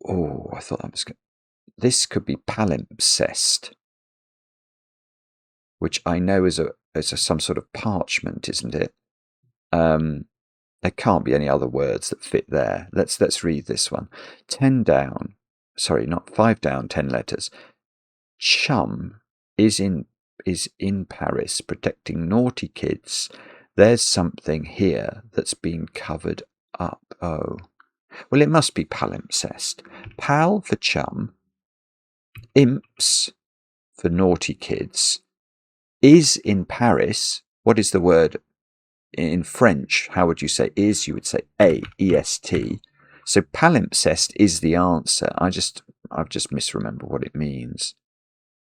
Oh, I thought that was good. This could be palimpsest, which I know is some sort of parchment, isn't it? There can't be any other words that fit there. Let's read this one. 10 down. Sorry, not 5 down, 10 letters. Chum is in Paris protecting naughty kids. There's something here that's been covered up. Oh. Well, it must be palimpsest. Pal for chum. Imps for naughty kids. Is in Paris. What is the word in French? How would you say is? You would say A-E-S-T. So palimpsest is the answer. I've just misremembered what it means.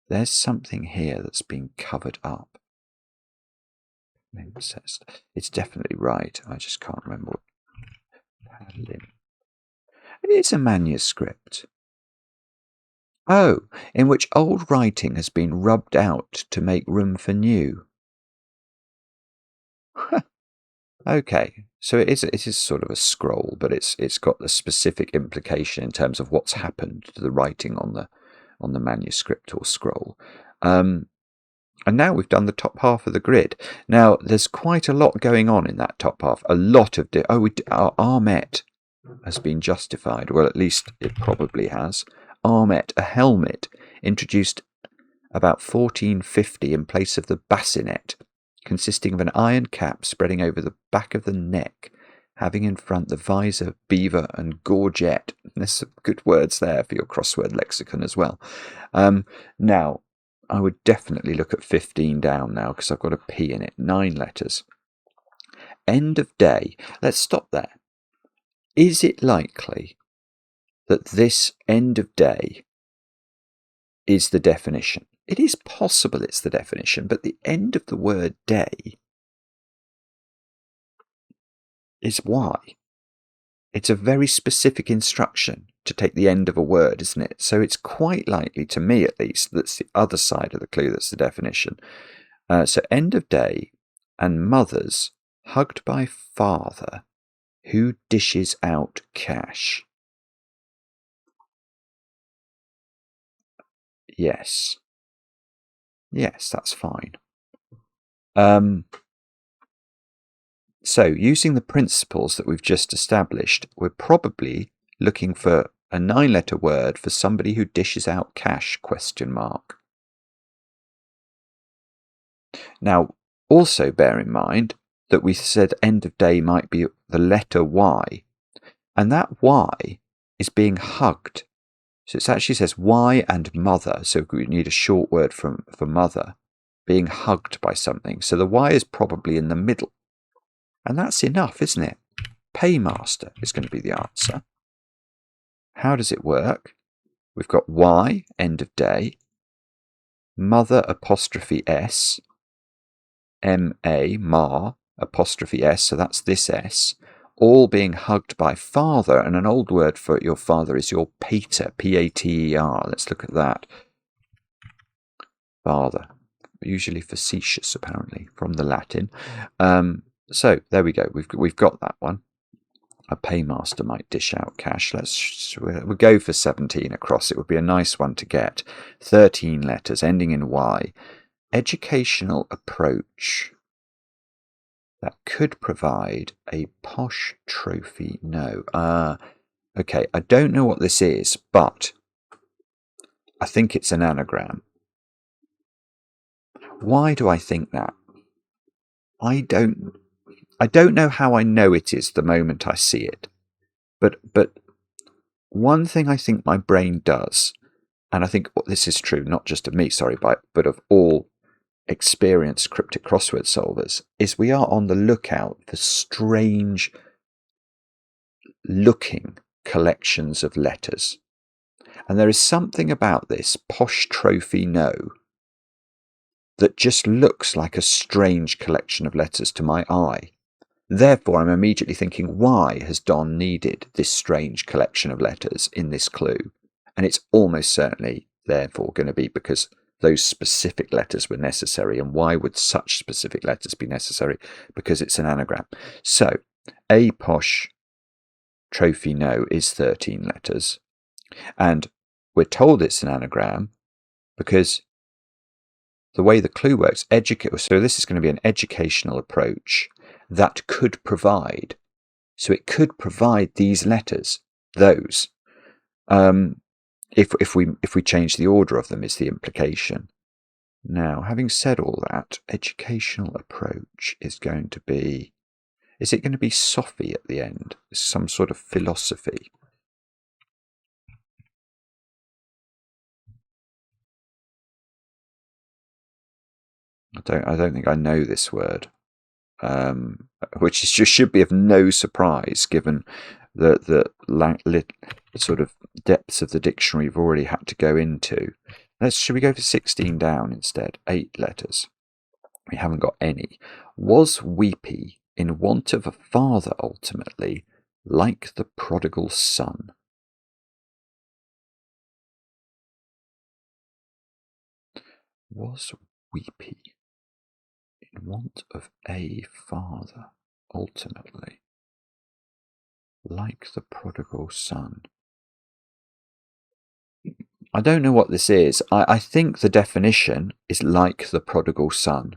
There's something here that's been covered up. Palimpsest. It's definitely right. I just can't remember what. It's a manuscript. Oh, in which old writing has been rubbed out to make room for new. Okay, so it is sort of a scroll, but it's got the specific implication in terms of what's happened to the writing on the manuscript or scroll. And now we've done the top half of the grid. Now there's quite a lot going on in that top half. A lot of our armet has been justified. Well, at least it probably has. Armet, a helmet, introduced about 1450 in place of the bassinet, consisting of an iron cap spreading over the back of the neck, having in front the visor, beaver, and gorget. There's some good words there for your crossword lexicon as well. Now, I would definitely look at 15 down now, because I've got a P in it. 9 letters. End of day. Let's stop there. Is it likely that this end of day is the definition? It is possible it's the definition, but the end of the word day is why. It's a very specific instruction to take the end of a word, isn't it? So it's quite likely, to me at least, that's the other side of the clue that's the definition. So end of day and mothers hugged by father who dishes out cash. Yes. Yes, that's fine. So using the principles that we've just established, we're probably looking for a 9-letter word for somebody who dishes out cash, ? Now, also bear in mind that we said end of day might be the letter Y, and that Y is being hugged. So it actually says Y and mother, so we need a short word for mother, being hugged by something. So the Y is probably in the middle. And that's enough, isn't it? Paymaster is going to be the answer. How does it work? We've got Y, end of day, mother apostrophe S, M-A, ma, apostrophe S, so that's this S, all being hugged by father, and an old word for your father is your pater, P-A-T-E-R. Let's look at that. Father, usually facetious, apparently, from the Latin. So there we go. We've got that one. A paymaster might dish out cash. We'll go for 17 across. It would be a nice one to get. 13 letters ending in Y. Educational approach that could provide a posh trophy. No. Okay, I don't know what this is, but I think it's an anagram. Why do I think that? I don't know how I know it is the moment I see it. But one thing I think my brain does, and I think this is true not just of me, but of all experienced cryptic crossword solvers, is we are on the lookout for strange looking collections of letters. And there is something about this posh trophy no that just looks like a strange collection of letters to my eye. Therefore, I'm immediately thinking, why has Don needed this strange collection of letters in this clue? And it's almost certainly, therefore, going to be because those specific letters were necessary. And why would such specific letters be necessary? Because it's an anagram. So, a posh trophy no is 13 letters. And we're told it's an anagram because the way the clue works, so this is going to be an educational approach that could provide. So it could provide these letters, those. If we change the order of them is the implication. Now, having said all that, educational approach is going to be. Is it going to be Sophie at the end? Some sort of philosophy? I don't think I know this word. Which should be of no surprise given the sort of depths of the dictionary we've already had to go into. Should we go for 16 down instead? 8 letters. We haven't got any. Was weepy in want of a father ultimately, like the prodigal son? Was weepy in want of a father ultimately, like the prodigal son? I don't know what this is. I think the definition is like the prodigal son.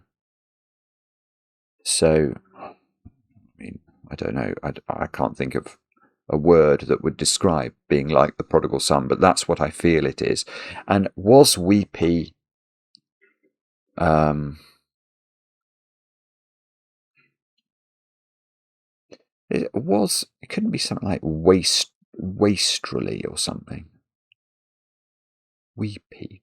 So, I mean, I don't know. I can't think of a word that would describe being like the prodigal son, but that's what I feel it is. And was weepy... it couldn't be something like wastrelly or something. Weepy.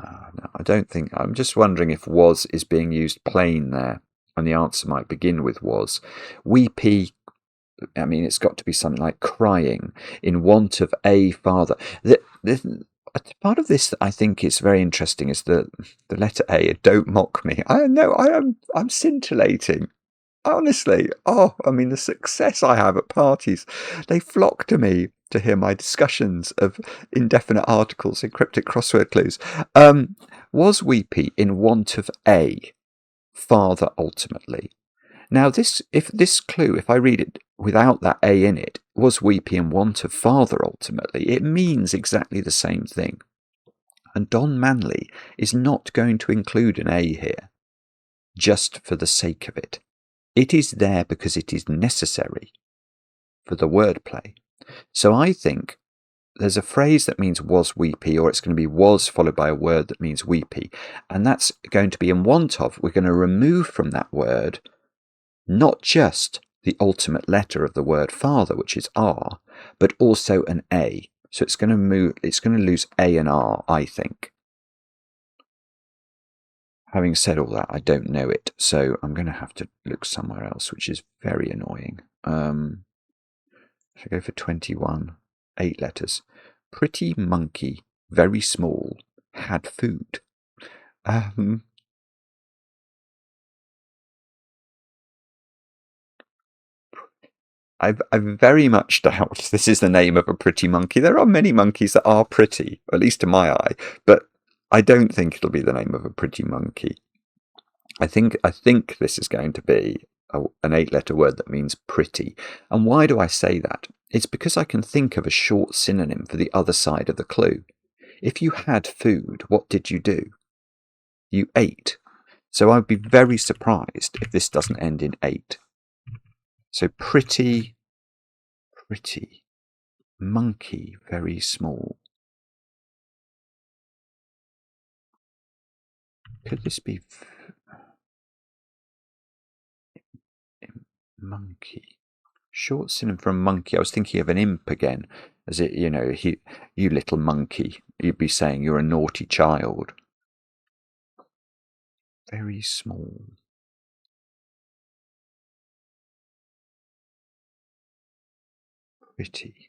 No, I don't think. I'm just wondering if was is being used plain there, and the answer might begin with was. Weepy. I mean, it's got to be something like crying in want of a father. Part of this that I think is very interesting is the letter A. Don't mock me. I know I'm scintillating. Honestly, I mean, the success I have at parties, they flock to me to hear my discussions of indefinite articles in cryptic crossword clues. Was weepy in want of a father ultimately? Now, if this clue, if I read it without that a in it, was weepy in want of father ultimately, it means exactly the same thing. And Don Manley is not going to include an a here, just for the sake of it. It is there because it is necessary for the wordplay. So I think there's a phrase that means was weepy, or it's going to be was followed by a word that means weepy. And that's going to be in want of. We're going to remove from that word not just the ultimate letter of the word father, which is R, but also an A. So it's going to lose A and R, I think. Having said all that, I don't know it, so I'm going to have to look somewhere else, which is very annoying. Should I go for 21? 8 letters. Pretty monkey, very small, had food. I very much doubt this is the name of a pretty monkey. There are many monkeys that are pretty, at least to my eye, but I don't think it'll be the name of a pretty monkey. I think this is going to be an 8-letter word that means pretty. And why do I say that? It's because I can think of a short synonym for the other side of the clue. If you had food, what did you do? You ate. So I'd be very surprised if this doesn't end in 8. So pretty, monkey, very small. Could this be monkey? Short synonym from monkey. I was thinking of an imp again, as it, you know, you little monkey. You'd be saying you're a naughty child. Very small. Pretty.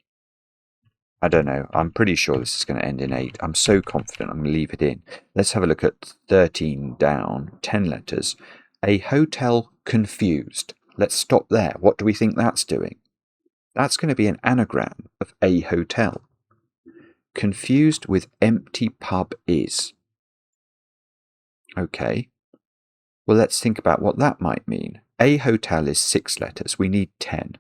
I don't know. I'm pretty sure this is going to end in 8. I'm so confident I'm going to leave it in. Let's have a look at 13 down, 10 letters. A hotel confused. Let's stop there. What do we think that's doing? That's going to be an anagram of a hotel. Confused with empty pub is. Okay. Well, let's think about what that might mean. A hotel is 6 letters. We need 10.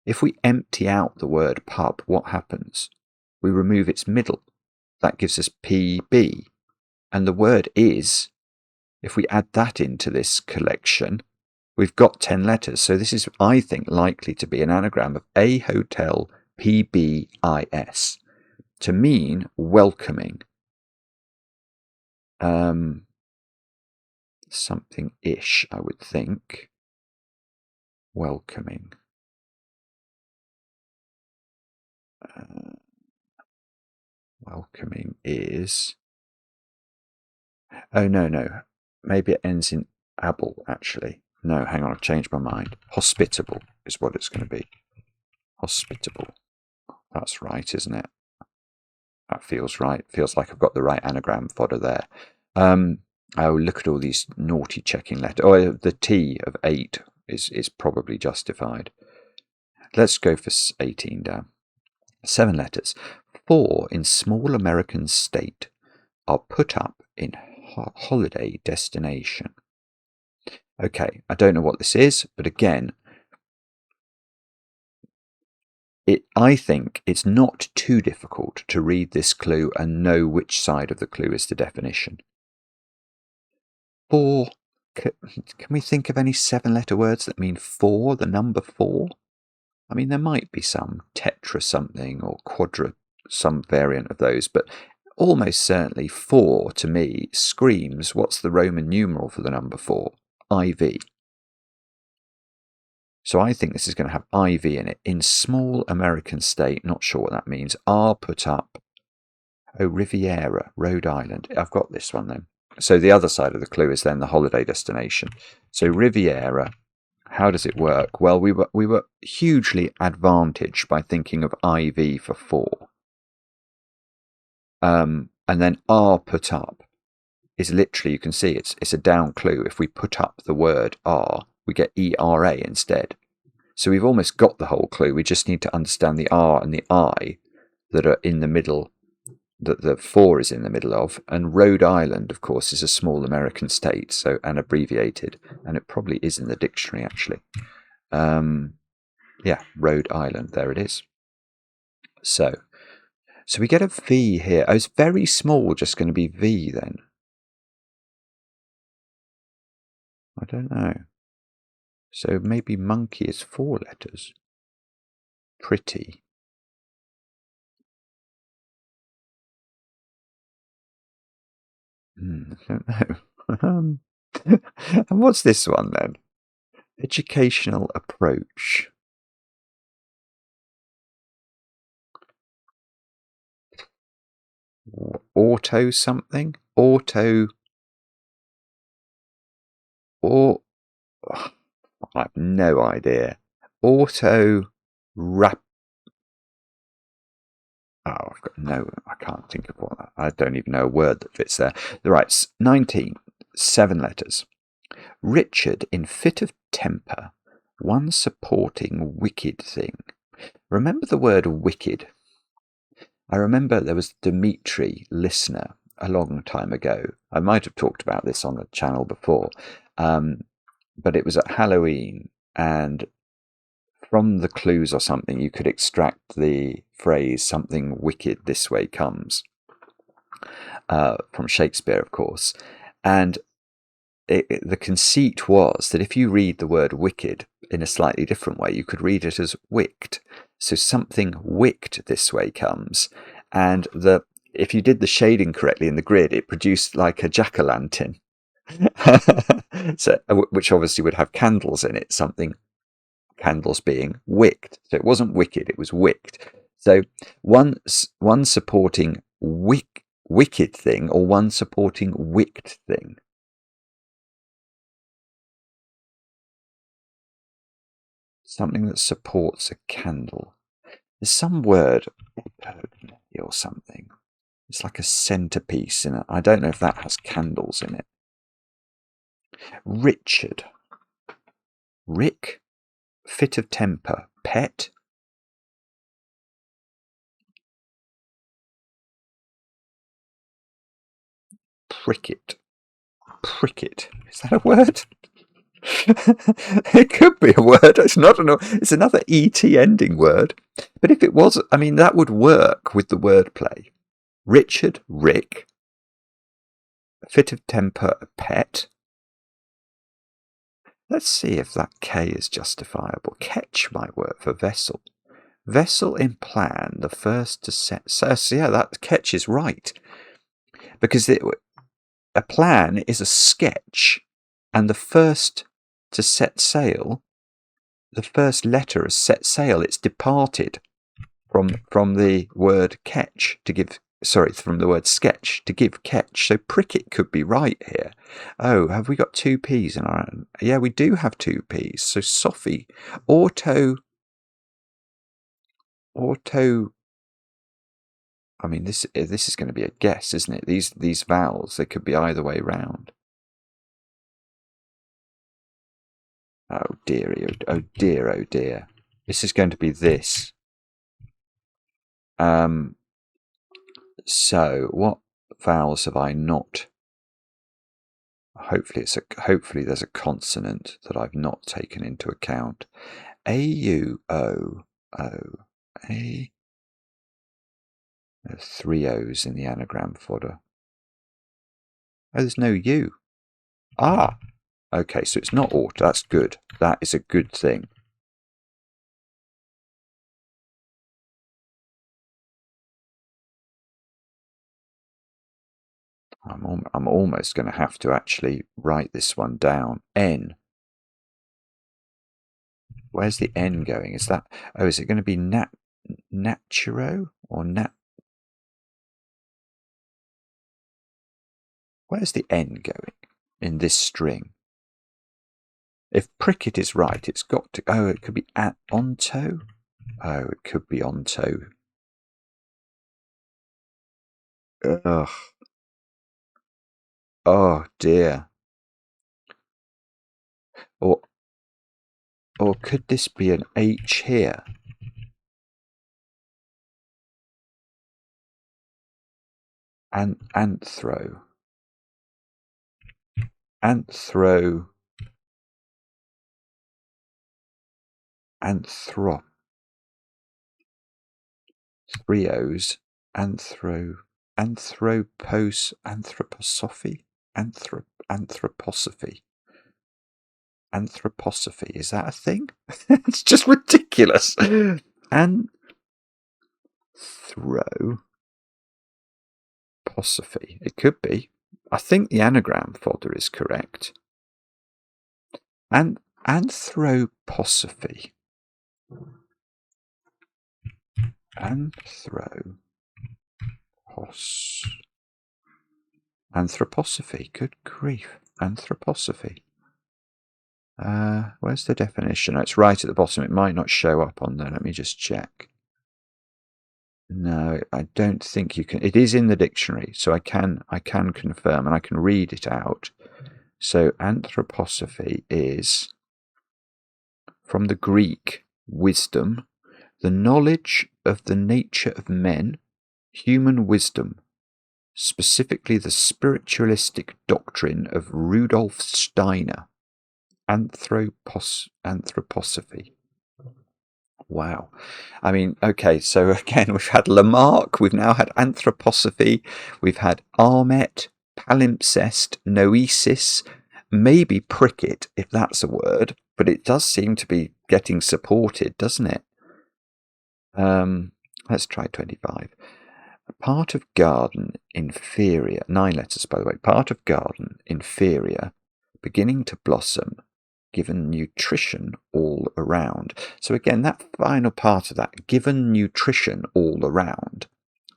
If we empty out the word pub, what happens? We remove its middle. That gives us PB. And the word is, if we add that into this collection, we've got 10 letters. So this is, I think, likely to be an anagram of a hotel PBIS to mean welcoming. Something-ish, I would think. Welcoming. Welcoming is... Oh, no. Maybe it ends in able, actually. No, hang on, I've changed my mind. Hospitable is what it's going to be. Hospitable. That's right, isn't it? That feels right. Feels like I've got the right anagram fodder there. Oh, look at all these naughty checking letters. Oh, the T of 8 is probably justified. Let's go for 18 down. 7 letters. 4 in small American state are put up in holiday destination. Okay, I don't know what this is, but again, I think it's not too difficult to read this clue and know which side of the clue is the definition. 4. Can we think of any 7-letter words that mean 4, the number 4? I mean, there might be some tetra something or quadra, some variant of those, but almost certainly 4 to me screams, what's the Roman numeral for the number 4? IV. So I think this is going to have IV in it. In small American state, not sure what that means, are put up. Oh, Riviera, Rhode Island. I've got this one then. So the other side of the clue is then the holiday destination. So Riviera, how does it work? Well, we were hugely advantaged by thinking of IV for 4. And then are put up is literally, you can see it's a down clue. If we put up the word are, we get ERA instead. So we've almost got the whole clue. We just need to understand the R and the I that are in the middle, that the 4 is in the middle of. And Rhode Island, of course, is a small American state, so and abbreviated, and it probably is in the dictionary actually. Yeah, Rhode Island, there it is. So we get a V here. Oh, it's very small, just going to be V then. I don't know. So maybe monkey is 4 letters. Pretty. I don't know. And what's this one then? Educational approach. Auto something? Auto. Or. I have no idea. Auto rap. Oh, I've got no. I can't think of what that. I don't even know a word that fits there. Right, 19. 7 letters. Richard in fit of temper, one supporting wicked thing. Remember the word wicked? I remember there was Dimitri, listener, a long time ago. I might have talked about this on the channel before, but it was at Halloween, and from the clues or something, you could extract the phrase, something wicked this way comes, from Shakespeare, of course. And the conceit was that if you read the word wicked in a slightly different way, you could read it as wicked. So something wicked this way comes. And if you did the shading correctly in the grid, it produced like a jack-o'-lantern. So, which obviously would have candles in it, something, candles being wicked. So it wasn't wicked, it was wicked. So one supporting wicked thing, or one supporting wicked thing. Something that supports a candle. There's some word, or something. It's like a centerpiece in it. I don't know if that has candles in it. Richard. Rick. Fit of temper. Pet. Pricket. Pricket. Is that a word? It could be a word. It's not it's another ET ending word. But if it was, I mean, that would work with the wordplay. Richard, Rick. Fit of temper, a pet. Let's see if that K is justifiable. Ketch might work for vessel. Vessel in plan, the first to set. So yeah, that ketch is right. Because a plan is a sketch, and the first to set sail, the first letter has set sail. It's departed from the word catch to give. Sorry, from the word sketch to give catch. So pricket could be right here. Oh, have we got two P's in our? Yeah, we do have two P's. So Sophie, auto. I mean, this is going to be a guess, isn't it? These vowels, they could be either way round. Oh dear, oh dear, oh dear. This is going to be this. So what vowels have I not? Hopefully there's a consonant that I've not taken into account. A U O O A. There's 3 O's in the anagram fodder. Oh, there's no U. Ah, okay, so it's not auto. That's good. That is a good thing. I'm almost going to have to actually write this one down. N. Where's the N going? Is that? Oh, is it going to be naturo or nat? Where's the N going in this string? If pricket is right, it's got to. Oh, it could be onto. Oh, it could be onto. Ugh. Oh dear. Or could this be an H here? Anthro. Anthrop. 3 O's. Anthroposophy. Anthroposophy. Is that a thing? It's just ridiculous. Anthroposophy. It could be. I think the anagram fodder is correct. Anthroposophy. Anthroposophy. Good grief. Anthroposophy. Where's the definition? Oh, it's right at the bottom. It might not show up on there. Let me just check. No, I don't think you can. It is in the dictionary, so I can confirm, and I can read it out. So anthroposophy is from the Greek wisdom, the knowledge of the nature of men, human wisdom, specifically the spiritualistic doctrine of Rudolf Steiner. Anthroposophy. Wow. I mean, okay, so again, we've had Lamarck, we've now had anthroposophy, we've had Armet, palimpsest, noesis, maybe pricket, if that's a word, but it does seem to be getting supported, doesn't it? Let's try 25. part of garden, inferior, 9 letters by the way, part of garden, inferior, beginning to blossom, given nutrition all around. So again, that final part of that, given nutrition all around,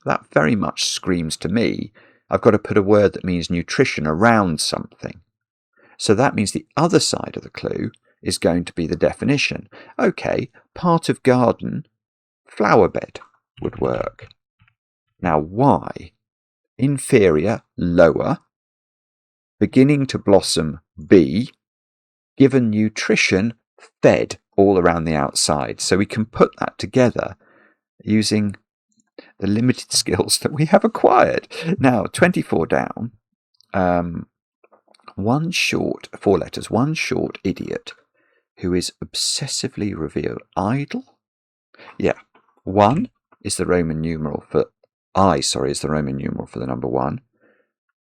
that very much screams to me, I've got to put a word that means nutrition around something. So that means the other side of the clue is going to be the definition. Okay, part of garden, flower bed would work. Now why? Inferior, lower, beginning to blossom, B, given nutrition, fed all around the outside. So we can put that together using the limited skills that we have acquired. Now, 24 down, 4 letters, one short idiot who is obsessively revealed. Idle? Yeah. 1 is the Roman numeral for is the Roman numeral for the number 1.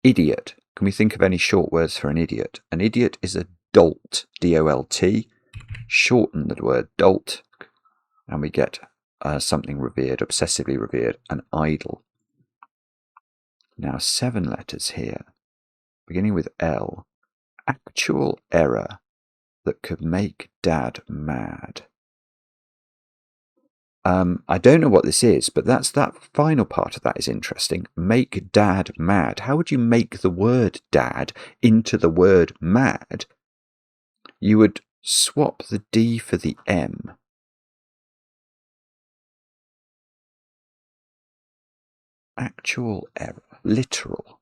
Idiot. Can we think of any short words for an idiot? An idiot is a dolt, D-O-L-T. Shorten the word dolt, and we get something revered, obsessively revered, an idol. Now 7 letters here, beginning with L. Actual error that could make Dad mad. I don't know what this is, but that final part of that is interesting. Make Dad mad. How would you make the word dad into the word mad? You would swap the D for the M. Actual error. Literal.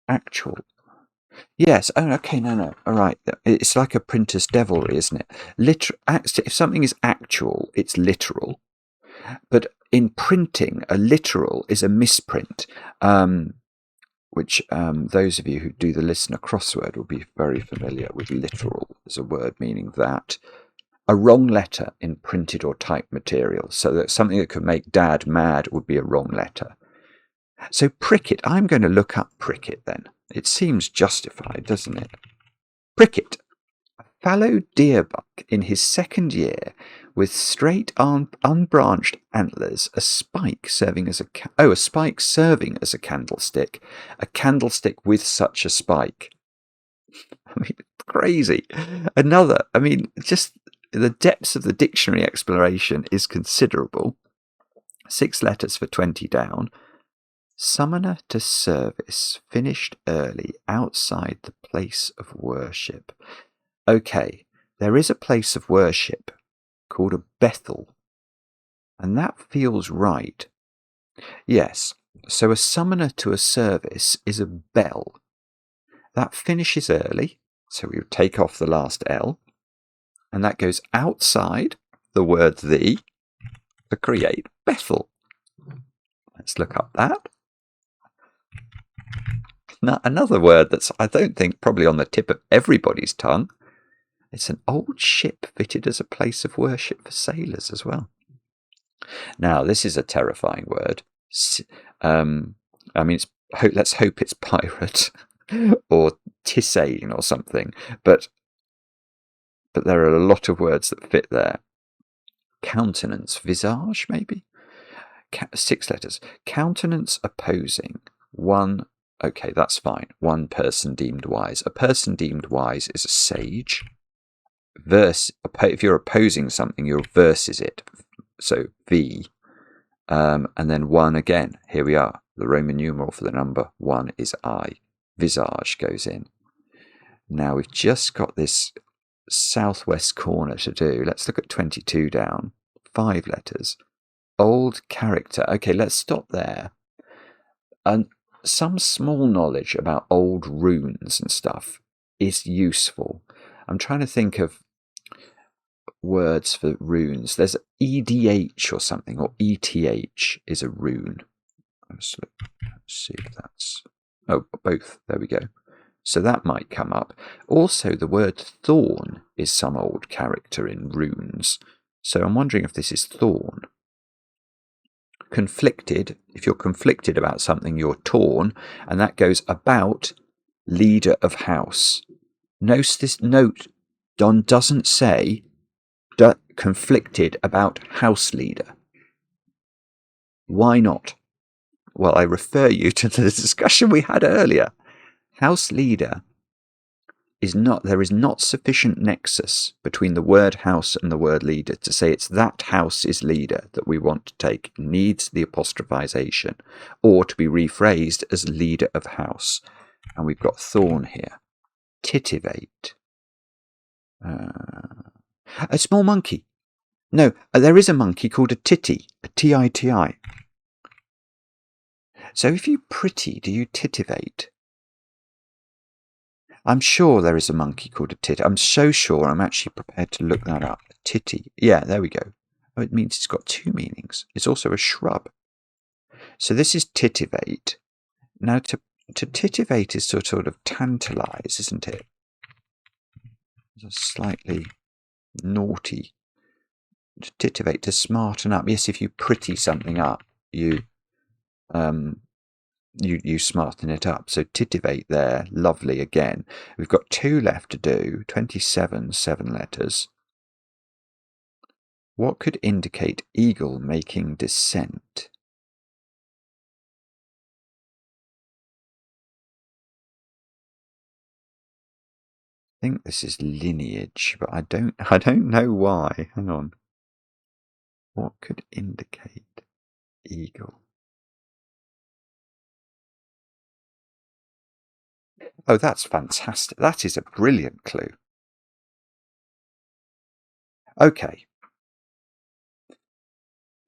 Actual. Yes. Oh, okay. No. All right. It's like a printer's devilry, isn't it? If something is actual, it's literal. But in printing, a literal is a misprint, which those of you who do the listener crossword will be very familiar with. Literal as a word meaning that. A wrong letter in printed or typed material. So that something that could make Dad mad would be a wrong letter. So pricket, I'm going to look up pricket then. It seems justified, doesn't it? Pricket, a fallow deerbuck in his second year with straight unbranched antlers, a spike serving as a candlestick with such a spike. I mean, crazy. Just the depths of the dictionary exploration is considerable. 6 letters for 20 down. Summoner to service, finished early, outside the place of worship. Okay, there is a place of worship called a Bethel, and that feels right. Yes, so a summoner to a service is a bell. That finishes early, so we would take off the last L, and that goes outside the word the to create Bethel. Let's look up that. Now, another word that's, I don't think, probably on the tip of everybody's tongue. It's an old ship fitted as a place of worship for sailors as well. Now, this is a terrifying word. Let's hope it's pirate or tisane or something. But there are a lot of words that fit there. Countenance, visage, maybe? 6 letters. Countenance opposing. 1. Okay, that's fine. 1 person deemed wise. A person deemed wise is a sage. If you're opposing something, you're versus it. So V. And then 1 again. Here we are. The Roman numeral for the number 1 is I. Visage goes in. Now we've just got this southwest corner to do. Let's look at 22 down. 5 letters. Old character. Okay, let's stop there. And some small knowledge about old runes and stuff is useful. I'm trying to think of words for runes. There's EDH or something, or ETH is a rune. Let's see if that's... Oh, both. There we go. So that might come up. Also, the word thorn is some old character in runes. So I'm wondering if this is thorn. Conflicted. If you're conflicted about something, you're torn. And that goes about leader of house. Notice this note. Don doesn't say conflicted about house leader. Why not? Well, I refer you to the discussion we had earlier. House leader is not, there is not sufficient nexus between the word house and the word leader to say it's that house is leader that we want to take. It needs the apostrophization, or to be rephrased as leader of house. And we've got thorn here. Titivate. A small monkey. No, there is a monkey called a titty, a T-I-T-I. So if you pretty, do you titivate? I'm sure there is a monkey called a tit. I'm so sure I'm actually prepared to look that up. A titty. Yeah, there we go. Oh, it means it's got two meanings. It's also a shrub. So this is titivate. Now to titivate is to sort of tantalize, isn't it? It's a slightly naughty. To titivate, to smarten up. Yes, if you pretty something up, you smarten it up. So titivate there, lovely again. We've got 2 left to do, 27, 7 letters. What could indicate eagle making descent? I think this is lineage, but I don't know why. Hang on. What could indicate eagle? Oh, that's fantastic. That is a brilliant clue. Okay.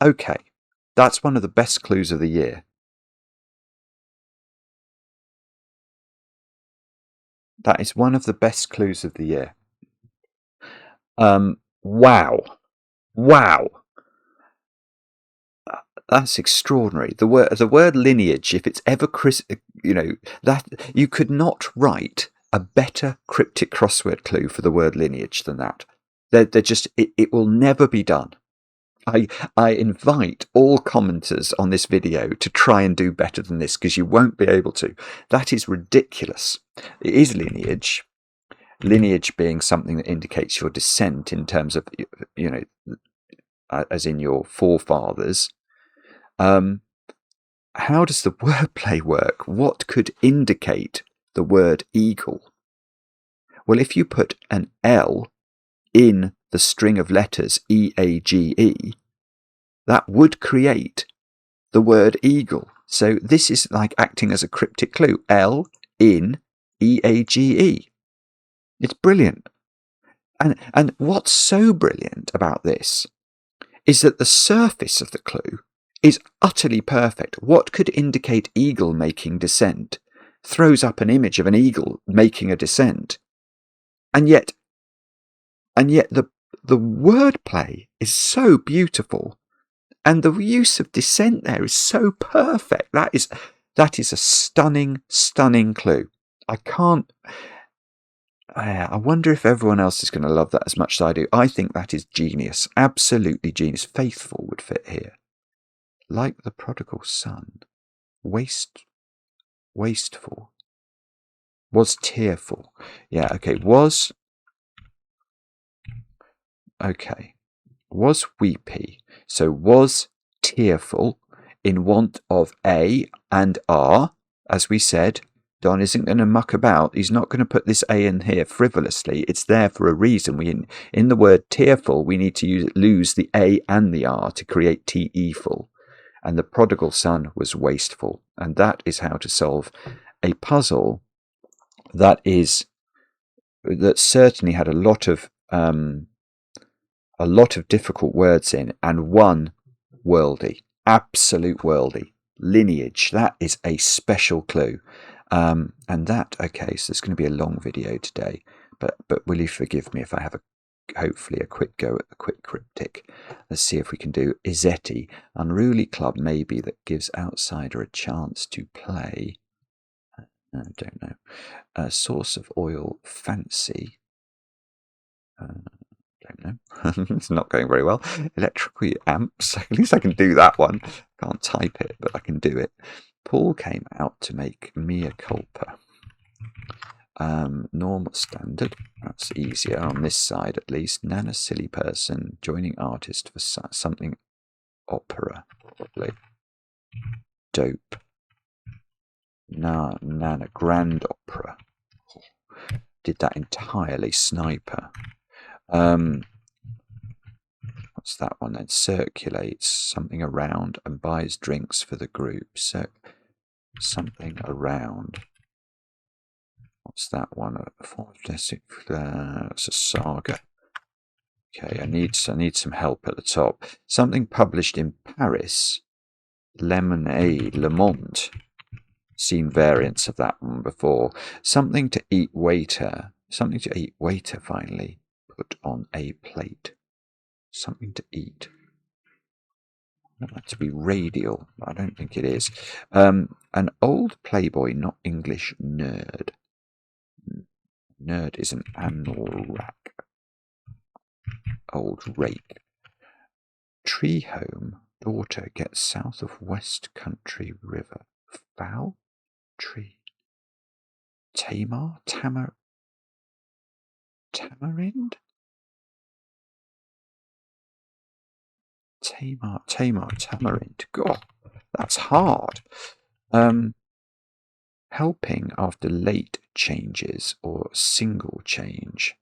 Okay. That's one of the best clues of the year. That is one of the best clues of the year. Wow. Wow. That's extraordinary. The word lineage, if it's ever, that you could not write a better cryptic crossword clue for the word lineage than that. They're just, it will never be done. I invite all commenters on this video to try and do better than this, because you won't be able to. That is ridiculous. It is lineage. Lineage being something that indicates your descent in terms of, as in your forefathers. How does the wordplay work? What could indicate the word eagle? Well, if you put an L in the string of letters E-A-G-E, that would create the word eagle. So this is like acting as a cryptic clue. L in E-A-G-E. It's brilliant. And what's so brilliant about this is that the surface of the clue is utterly perfect. What could indicate eagle making descent throws up an image of an eagle making a descent. And yet the wordplay is so beautiful, and the use of descent there is so perfect. That is a stunning, stunning clue. I wonder if everyone else is going to love that as much as I do. I think that is genius. Absolutely genius. Faithful would fit here. Like the prodigal son. Wasteful. Was tearful. Yeah, okay. Was weepy. So was tearful, in want of A and R, as we said. Don isn't going to muck about. He's not going to put this A in here frivolously. It's there for a reason. In the word tearful, we need to lose the A and the R to create T-E-ful. And the prodigal son was wasteful. And that is how to solve a puzzle that certainly had a lot of difficult words in, and one worldy, absolute worldy. Lineage, that is a special clue. And that, okay, so it's going to be a long video today, but will you forgive me if I have hopefully a quick go at the quick cryptic. Let's see if we can do Izzetti. Unruly club maybe that gives outsider a chance to play. I don't know. Source of oil fancy. Don't know. It's not going very well. Electrical amps. At least I can do that one. Can't type it, but I can do it. Paul came out to make mea culpa. Normal standard. That's easier on this side at least. Nana silly person joining artist for something opera, probably. Dope. Nana. Grand Opera. Did that entirely. Sniper. What's that one then? Circulates something around and buys drinks for the group. So something around. What's that one? It's a saga. Okay, I need some help at the top. Something published in Paris. Lemonade, Le Monde. Seen variants of that one before. Something to eat waiter. Something to eat waiter, finally. Put on a plate. Something to eat. I want that to be radial. I don't think it is. An old playboy, not English nerd. Nerd is an anorak. Old rake. Tree home. Daughter gets south of West Country River. Foul? Tree. Tamar? Tamarind? Tamarind. God, that's hard. Helping after late changes or single change.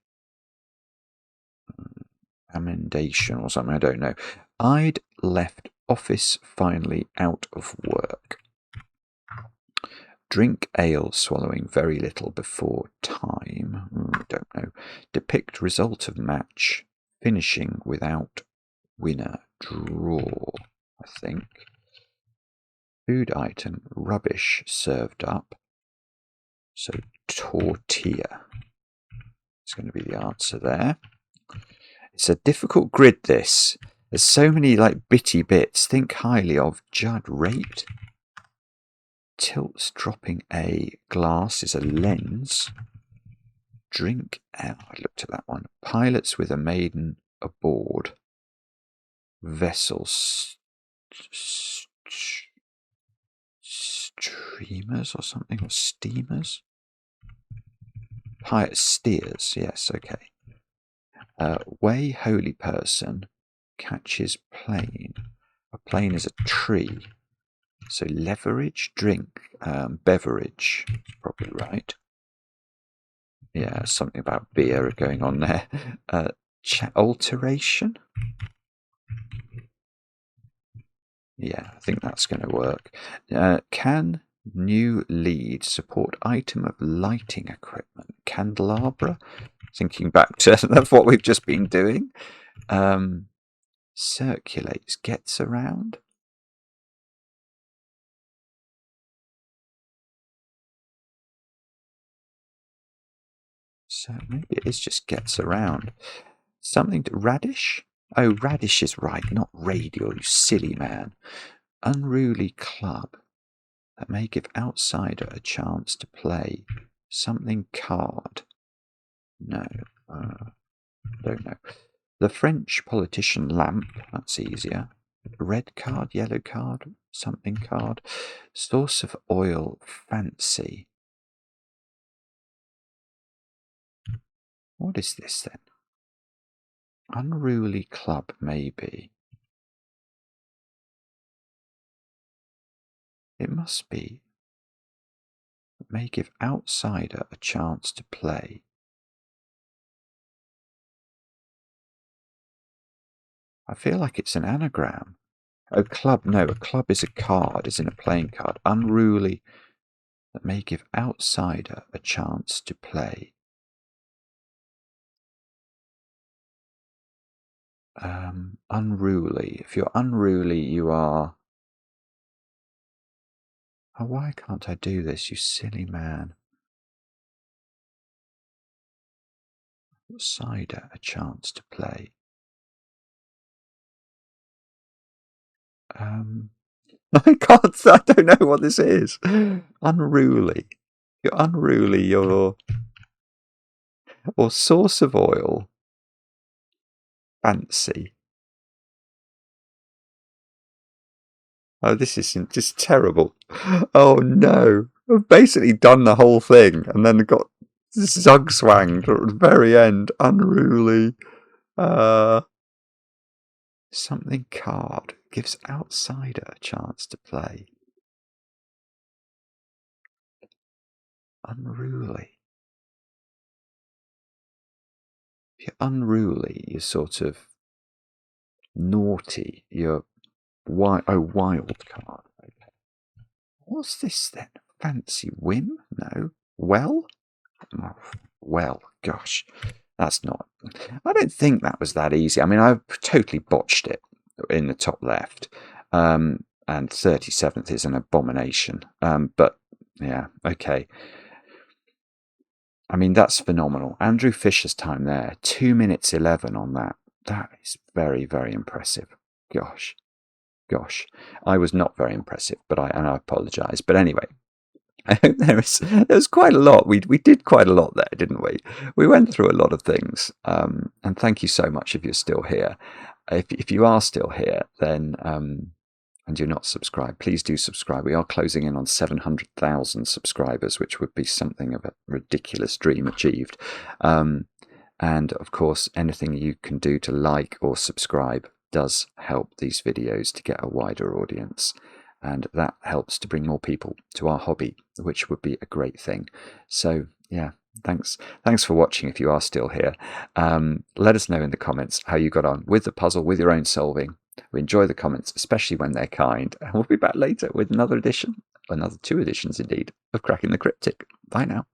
Amendation or something, I don't know. I'd left office finally out of work. Drink ale, swallowing very little before time. Don't know. Depict result of match. Finishing without winner. Draw, I think. Food item. Rubbish served up. So tortilla is going to be the answer there. It's a difficult grid, this. There's so many like bitty bits. Think highly of. Judd rate. Tilts dropping a glass is a lens. Drink ale. I looked at that one. Pilots with a maiden aboard. Vessels. Streamers or something, or steamers. Steers, yes, okay. Way holy person catches plane. A plane is a tree. So leverage, drink, beverage, probably right. Yeah, something about beer going on there. Alteration? Yeah, I think that's going to work. Can new lead support item of lighting equipment? Candelabra? Thinking back to what we've just been doing. Circulates, gets around. So maybe it is just gets around. Something to radish? Oh, radish is right, not radial, you silly man. Unruly club that may give outsider a chance to play. Something card. No, don't know. The French politician lamp, that's easier. Red card, yellow card, something card. Source of oil, fancy. What is this then? Unruly club, maybe. It must be. It may give outsider a chance to play. I feel like it's an anagram. Oh, club. No, a club is a card, isn't a playing card. Unruly that may give outsider a chance to play. Unruly. If you're unruly, you are... Oh, why can't I do this, you silly man? Outsider a chance to play. I can't, I don't know what this is. Unruly. You're unruly, you're... Or source of oil. Fancy. Oh, this is just terrible. Oh no. I've basically done the whole thing and then got zug-swanged at the very end. Unruly. Something card. gives outsider a chance to play. Unruly. If you're unruly, you're sort of naughty. You're wild card. Okay. What's this then? Fancy whim? No. Well? Oh, well, gosh. That's not... I don't think that was that easy. I mean, I totally botched it in the top left. And 37th is an abomination. But, yeah, okay. I mean, that's phenomenal. Andrew Fisher's time there, 2 minutes 11 on that. That is very, very impressive. Gosh. I was not very impressive, but I apologise. But anyway, I hope there was quite a lot. We did quite a lot there, didn't we? We went through a lot of things. And thank you so much if you're still here. If you are still here, then and you're not subscribed, please do subscribe. We are closing in on 700,000 subscribers, which would be something of a ridiculous dream achieved. And of course, anything you can do to like or subscribe does help these videos to get a wider audience. And that helps to bring more people to our hobby, which would be a great thing. So, yeah, thanks for watching if you are still here. Let us know in the comments how you got on with the puzzle, with your own solving. We enjoy the comments, especially when they're kind. And we'll be back later with another edition, another 2 editions indeed, of Cracking the Cryptic. Bye now.